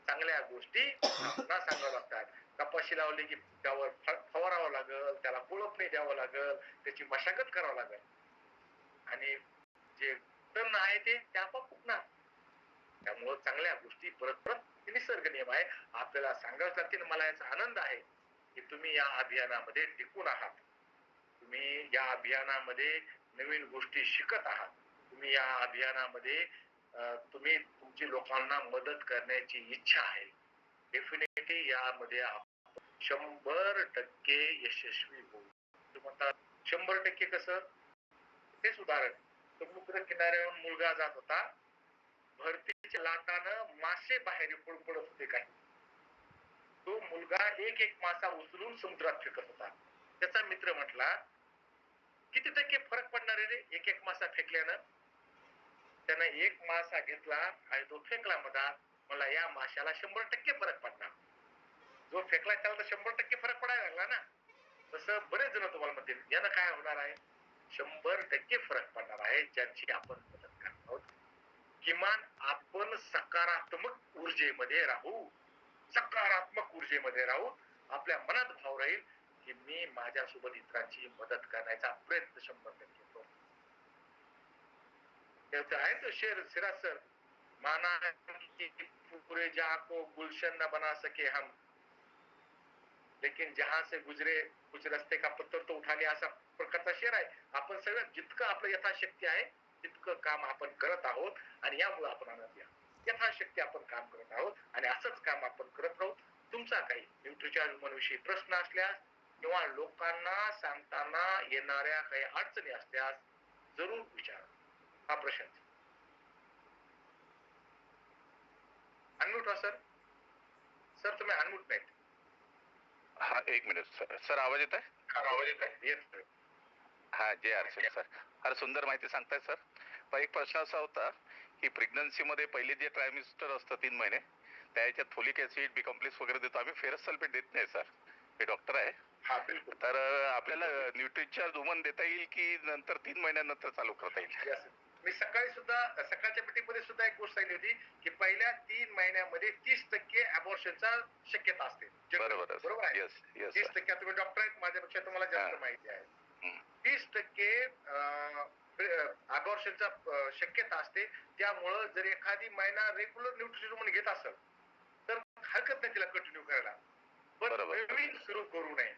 चांगल्या गोष्टी आपल्याला सांगाव्या लागतात. कपाशी लावली की त्यावर फवारावं लागल, त्याला कोळपणी द्यावं लागल, त्याची मशागत करावं लागल. आणि जे तण आहे ते आपोआप उगणार. त्यामुळे चांगल्या गोष्टी परत परत निसर्ग नियम आहे, आपल्याला सांगावंच लागतील. मला याचा आनंद आहे की तुम्ही या अभियानामध्ये टिकून आहात. तुम्ही या अभियानामध्ये नवीन गोष्टी शिकत आहात. तुम्ही या अभियानामध्ये तुम्ही तुमची लोकांना मदत करण्याची इच्छा आहे. डेफिनेटली यामध्ये 100% यशस्वी होऊ. तुम्ही 100% कसं, तेच उदाहरण, समुद्र किनाऱ्यावर मुलगा जात होता, भरतीच्या लाटानं मासे बाहेर पडत होते. काही तो मुलगा एक मासा उचलून समुद्रात फेकत होता. त्याचा मित्र म्हटला, किती टक्के फरक पडणार आहे रे एक मासा फेकल्यानं? त्यानं एक मासा घेतला आणि तो फेकला मधात. मला या माशाला 100% फरक पडणार. जो फेकला त्याला तर 100% फरक पडायला लागला ना. तसं बरेच जण तुम्हाला म्हणतील, यानं काय होणार आहे? 100% फरक पडणार आहे, ज्यांची आपण मदत करणार आहोत. किमान आपण सकारात्मक ऊर्जेमध्ये राहू. सकारात्मक ऊर्जेमध्ये राहू. आपल्या मनात भाव राहील की मी माझ्यासोबत इतरांची मदत करण्याचा प्रयत्न 100% करतो. आहे तो शेर सिराज सर, माना की पूरे जहां को गुलशन न बना सके हम, लेकिन जहां से गुजरे कुछ रस्ते का पत्थर तो उठा लिया, असा प्रकारचा शेर आहे. आपण सगळं जितकं आपलं यथाशक्ती आहे तितकं काम आपण करत आहोत. आणि यामुळे आपण आनंदी आहोत. यथाशक्ती आपण काम करत आहोत आणि असंच काम आपण करत राहू. तुमचा काही न्यूट्रिचार्ज वुमन विषयी प्रश्न असल्यास किंवा लोकांना सांगताना येणाऱ्या काही अडचणी असल्यास जरूर विचारा. हा प्रश्न अनम्यूट व्हा सर. सर तुम्ही अनम्यूट नाहीत. हा, एक मिनिट सर. सर आवाज येत आहे? आवाज येत आहे? येत. हा, जय आरसी सर. फार सुंदर माहिती सांगताय सर. पण एक प्रश्न असा होता की प्रेग्नन्सी मध्ये पहिले जे ट्रायमिस्टर असतं 3 महिने, त्या याच्यात फोलिक ऍसिड, बी कॉम्प्लेक्स वगैरे देतो आम्ही. फेरस सल्फेट देत नाही सर. मी डॉक्टर आहे. हा बिलकुल. तर आपल्याला न्यूट्रिचार्ज वुमन देता येईल की नंतर 3 महिन्यानंतर चालू करता येईल? मी सकाळी सुद्धा सकाळच्या मीटिंग मध्ये सुद्धा एक गोष्ट सांगितली होती की पहिल्या 3 महिन्यामध्ये 30% अबॉर्शनचा शक्यता असते. बरोबर आहे? 30%. तुम्ही डॉक्टर आहेत, माझ्यापेक्षा तुम्हाला जास्त माहिती आहे. 30% अबॉर्शनचा शक्यता असते. त्यामुळं जर एखादी महिला रेग्युलर न्यूट्रिशन घेत असेल तर हरकत नाही तिला कंटिन्यू करायला, पण बरोबर. नवीन सुरू करू नये.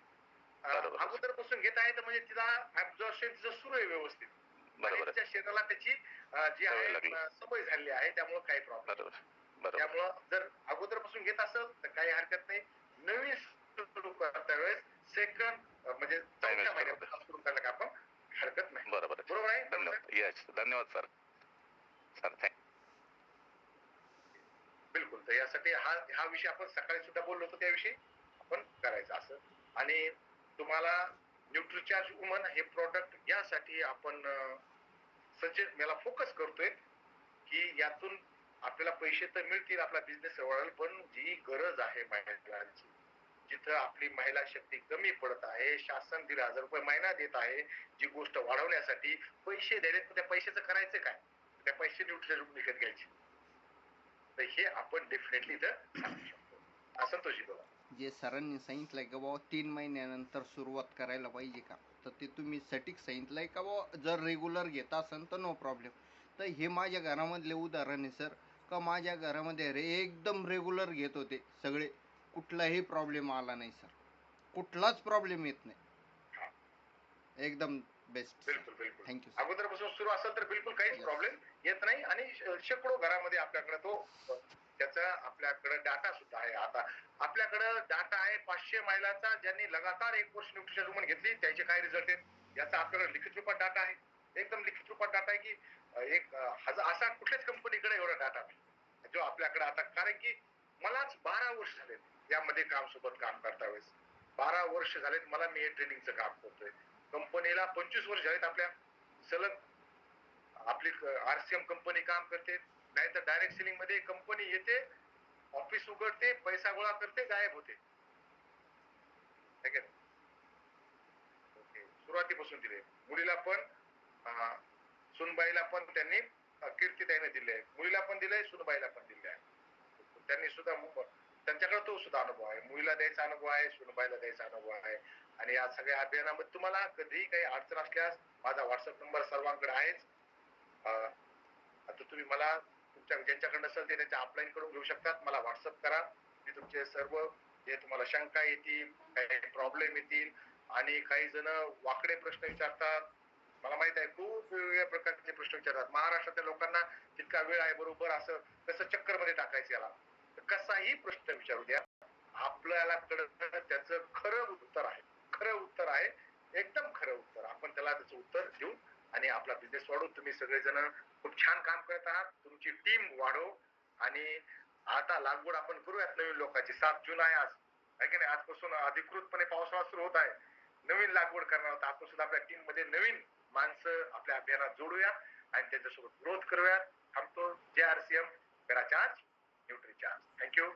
बरोबर. अगोदर पासून घेत आहे तर म्हणजे तिला ऍब्झॉर्प्शन तिचं सुरू आहे व्यवस्थित आणि बरोबर आहे. तिच्या शरीराला त्याची जी सवय आहे लागली. सवय झालेली आहे, त्यामुळे काही प्रॉब्लेम. बरोबर. बरोबर. त्यामुळं जर अगोदर पासून घेत असेल तर काही हरकत नाही. नवीन सुरू करता वेळेस सेकंड म्हणजे चौथ्या महिन्यात सुरू करायला का आपण हरकत नाही. बरोबर आहे. बरोबर आहे. धन्यवाद. येस, धन्यवाद सर. Sir thank you. बिलकुल. तर यासाठी हा विषय आपण सकाळी सुद्धा बोललो होतो, त्याविषयी आपण करायचं असं. आणि तुम्हाला न्यूट्रिचार्ज वुमन हे प्रोडक्ट यासाठी आपण सजेस्ट मला फोकस करतोय की यातून आपल्याला पैसे तर मिळतील, आपला बिझनेस वाढेल, पण जी गरज आहे महिलांची, जिथं आपली महिला शक्ती कमी पडत आहे, शासन 1,500 रुपये महिना देत आहे जी गोष्ट वाढवण्यासाठी, पैसे द्यायले तर त्या पैशाचं करायचं काय, त्या पैसे न्यूट्रिशन विकत घ्यायचे. तर हे आपण डेफिनेटली इथं सांगू शकतो. असंतोषी बघा जे सरांनी सांगितलंय का बाबा 3 महिन्यानंतर सुरुवात करायला पाहिजे का, तर ते तुम्ही सटीक सांगितलंय का बाबा जर रेग्युलर घेत असाल तर नो प्रॉब्लेम. तर हे माझ्या घरामधले उदाहरण आहे सर, का माझ्या घरामध्ये एकदम रेग्युलर घेत होते सगळे, कुठलाही प्रॉब्लेम आला नाही सर, कुठलाच प्रॉब्लेम येत नाही, एकदम बेस्ट. बिलकुल बिलकुल. थँक्यू. अगोदरपासून सुरू असेल तर बिलकुल काहीच प्रॉब्लेम येत नाही. आणि शेकडो घरामध्ये आपल्याकडे तो त्याचा आपल्याकडे डाटा सुद्धा आहे. आता आपल्याकडे डाटा आहे 500 महिलांचा ज्यांनी लगातार 1 वर्ष न्यूट्रिशन वुमन घेतली, त्याचे काय रिझल्ट आहेत याचा आपल्याकडे लिखित रूपात डाटा आहे. एकदम लिखित रूपात डाटा आहे की असा कुठल्याच कंपनीकडे एवढा डाटा नाही जो आपल्याकडे आता. कारण की मलाच 12 वर्ष झालेत यामध्ये सोबत काम करता वेळेस. 12 वर्ष झालेत मला, मी हे ट्रेनिंगचं काम करतोय. कंपनीला 25 वर्ष झालेत आपल्या सलग. आपली आरसीएम कंपनी काम करते, नाही तर डायरेक्ट सेलिंग मध्ये कंपनी येते, ऑफिस उघडते, पैसा गोळा करते, गायब होते. सुरुवातीपासून दिले. मुलीला पण सुनबाईला पण त्यांनी कीर्तीताईने दिले, मुलीला पण दिले, सुनबाईला पण दिले आहे. त्यांनी सुद्धा त्यांच्याकडे तो सुद्धा अनुभव आहे. मुलीला द्यायचा अनुभव आहे, सुनबाईला द्यायचा अनुभव आहे. आणि या सगळ्या अभियानामध्ये तुम्हाला कधीही काही अडचण असल्यास माझा व्हॉट्सअप नंबर सर्वांकडे आहेच. आता तुम्ही मला तुमच्या ज्यांच्याकडे नसेल ते त्यांच्या अपलाईन करून घेऊ शकतात. मला व्हॉट्सअप करा, मी तुमचे सर्व जे तुम्हाला शंका येतील, काही प्रॉब्लेम येतील, आणि काही जण वाकडे प्रश्न विचारतात. मला माहित आहे खूप वेगवेगळ्या प्रकारचे प्रश्न विचारतात. महाराष्ट्रातल्या लोकांना तितका वेळ आहे बरोबर असं कसं चक्कर मध्ये टाकायचं याला, कसाही प्रश्न विचारू द्या, आपल्याला त्याचं खरं उत्तर आहे. खरं उत्तर आहे, एकदम खरं उत्तर. आपण त्याला त्याचं उत्तर देऊ आणि आपला बिझनेस वाढवू. तुम्ही सगळेजण खूप छान काम करत आहात, तुमची टीम वाढव. आणि आता लागवड आपण करूयात नवीन लोकांची. 7 जून आहे आज, आहे की नाही. आजपासून अधिकृतपणे पावसाळा सुरू होत आहे. नवीन लागवड करणार आहोत आपण सुद्धा. आपल्या टीम मध्ये नवीन माणसं आपल्या अभियानात जोडूया आणि त्यांच्यासोबत ग्रोथ करूयात. थांबतो. JRCM, मेरा चार्ज, न्यूट्री चार्ज. थँक्यू.